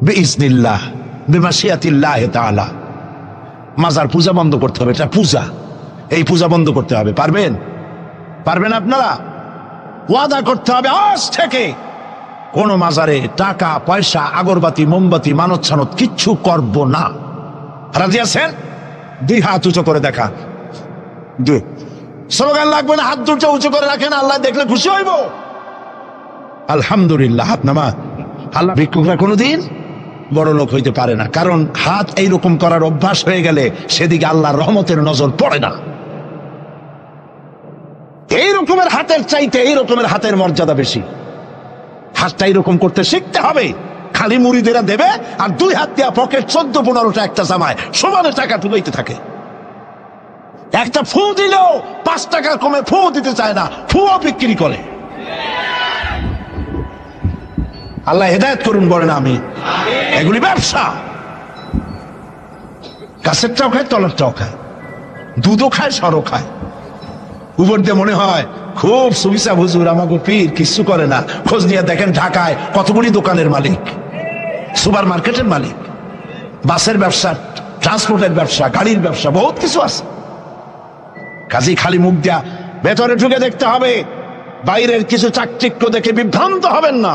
বিইজনিল্লাহ, বিমাশিয়াতিল্লাহ তাআলা। মাজার পূজা বন্ধ করতে হবে, এটা পূজা, এই পূজা বন্ধ করতে হবে। পারবেন? পারবেন আপনারা? ওয়াদা করতে হবে আজ থেকে কোন মাজারে টাকা পয়সা, আগরবাতি মোমবাতি, মানত ছানত কিচ্ছু করব না। রাজি আছেন? 2 হাত উঁচু করে দেখা, 2 স্লোগান লাগবে না, হাত দুটো উঁচু করে রাখেন, আল্লাহ দেখলে খুশি হইব। আলহামদুলিল্লাহ, হাত নামা। আল্লাহ ভিক্ষুকরা কোনোদিন বড় লোক হইতে পারে না, কারণ হাত এইরকম করার অভ্যাস হয়ে গেলে সেদিকে আল্লাহর রহমতের নজর পড়ে না। এই রকমের হাতের চাইতে এই রকমের হাতের মর্যাদা বেশি। হাতটা এইরকম করতে শিখতে হবে। খালি মুরিদেরা দেবে, আর 2 হাত দিয়া পকেট 14-15টা একটা জামায় সমানে টাকা ঢুকাইতে থাকে। একটা ফু দিলেও 5 টাকা কমে ফু দিতে চায় না, ফুও বিক্রি করে। আল্লাহ হেদায়েত করুন, বলেন আমি। এগুলি ব্যবসা। কাছেরটাও খায়, তলারটাও খায়, দুধও খায়, সরও খায়। উপর দিয়ে মনে হয় খুব সুবিসা হুজুর, আমাকে পীর কিছু করে না। খোঁজ নিয়ে দেখেন ঢাকায় কতগুলি দোকানের মালিক, সুপার মার্কেটের মালিক, বাসের ব্যবসা, ট্রান্সপোর্টের ব্যবসা, গাড়ির ব্যবসা, বহুত কিছু আছে। কাজেই খালি মুখ দিয়া ভেতরে ঢুকে দেখতে হবে। বাইরের কিছু চাকচিক্য দেখে বিভ্রান্ত হবেন না।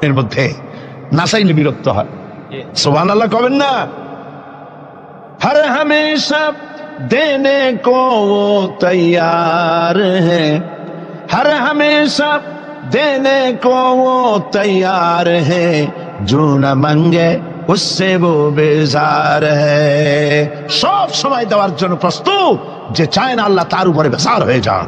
এর মধ্যে না চাইলে বিরক্ত হয়। সুবহানাল্লাহ কবেন না? हर हमेशा देने को वो तैयार है, हर हमेशा देने को वो तैयार है, जो न मांगे उससे वो बेजार है। सब समय দেওয়ার জন্য প্রস্তুত, যে চায় না আল্লাহ তার উপরে বেজার হয়ে যান।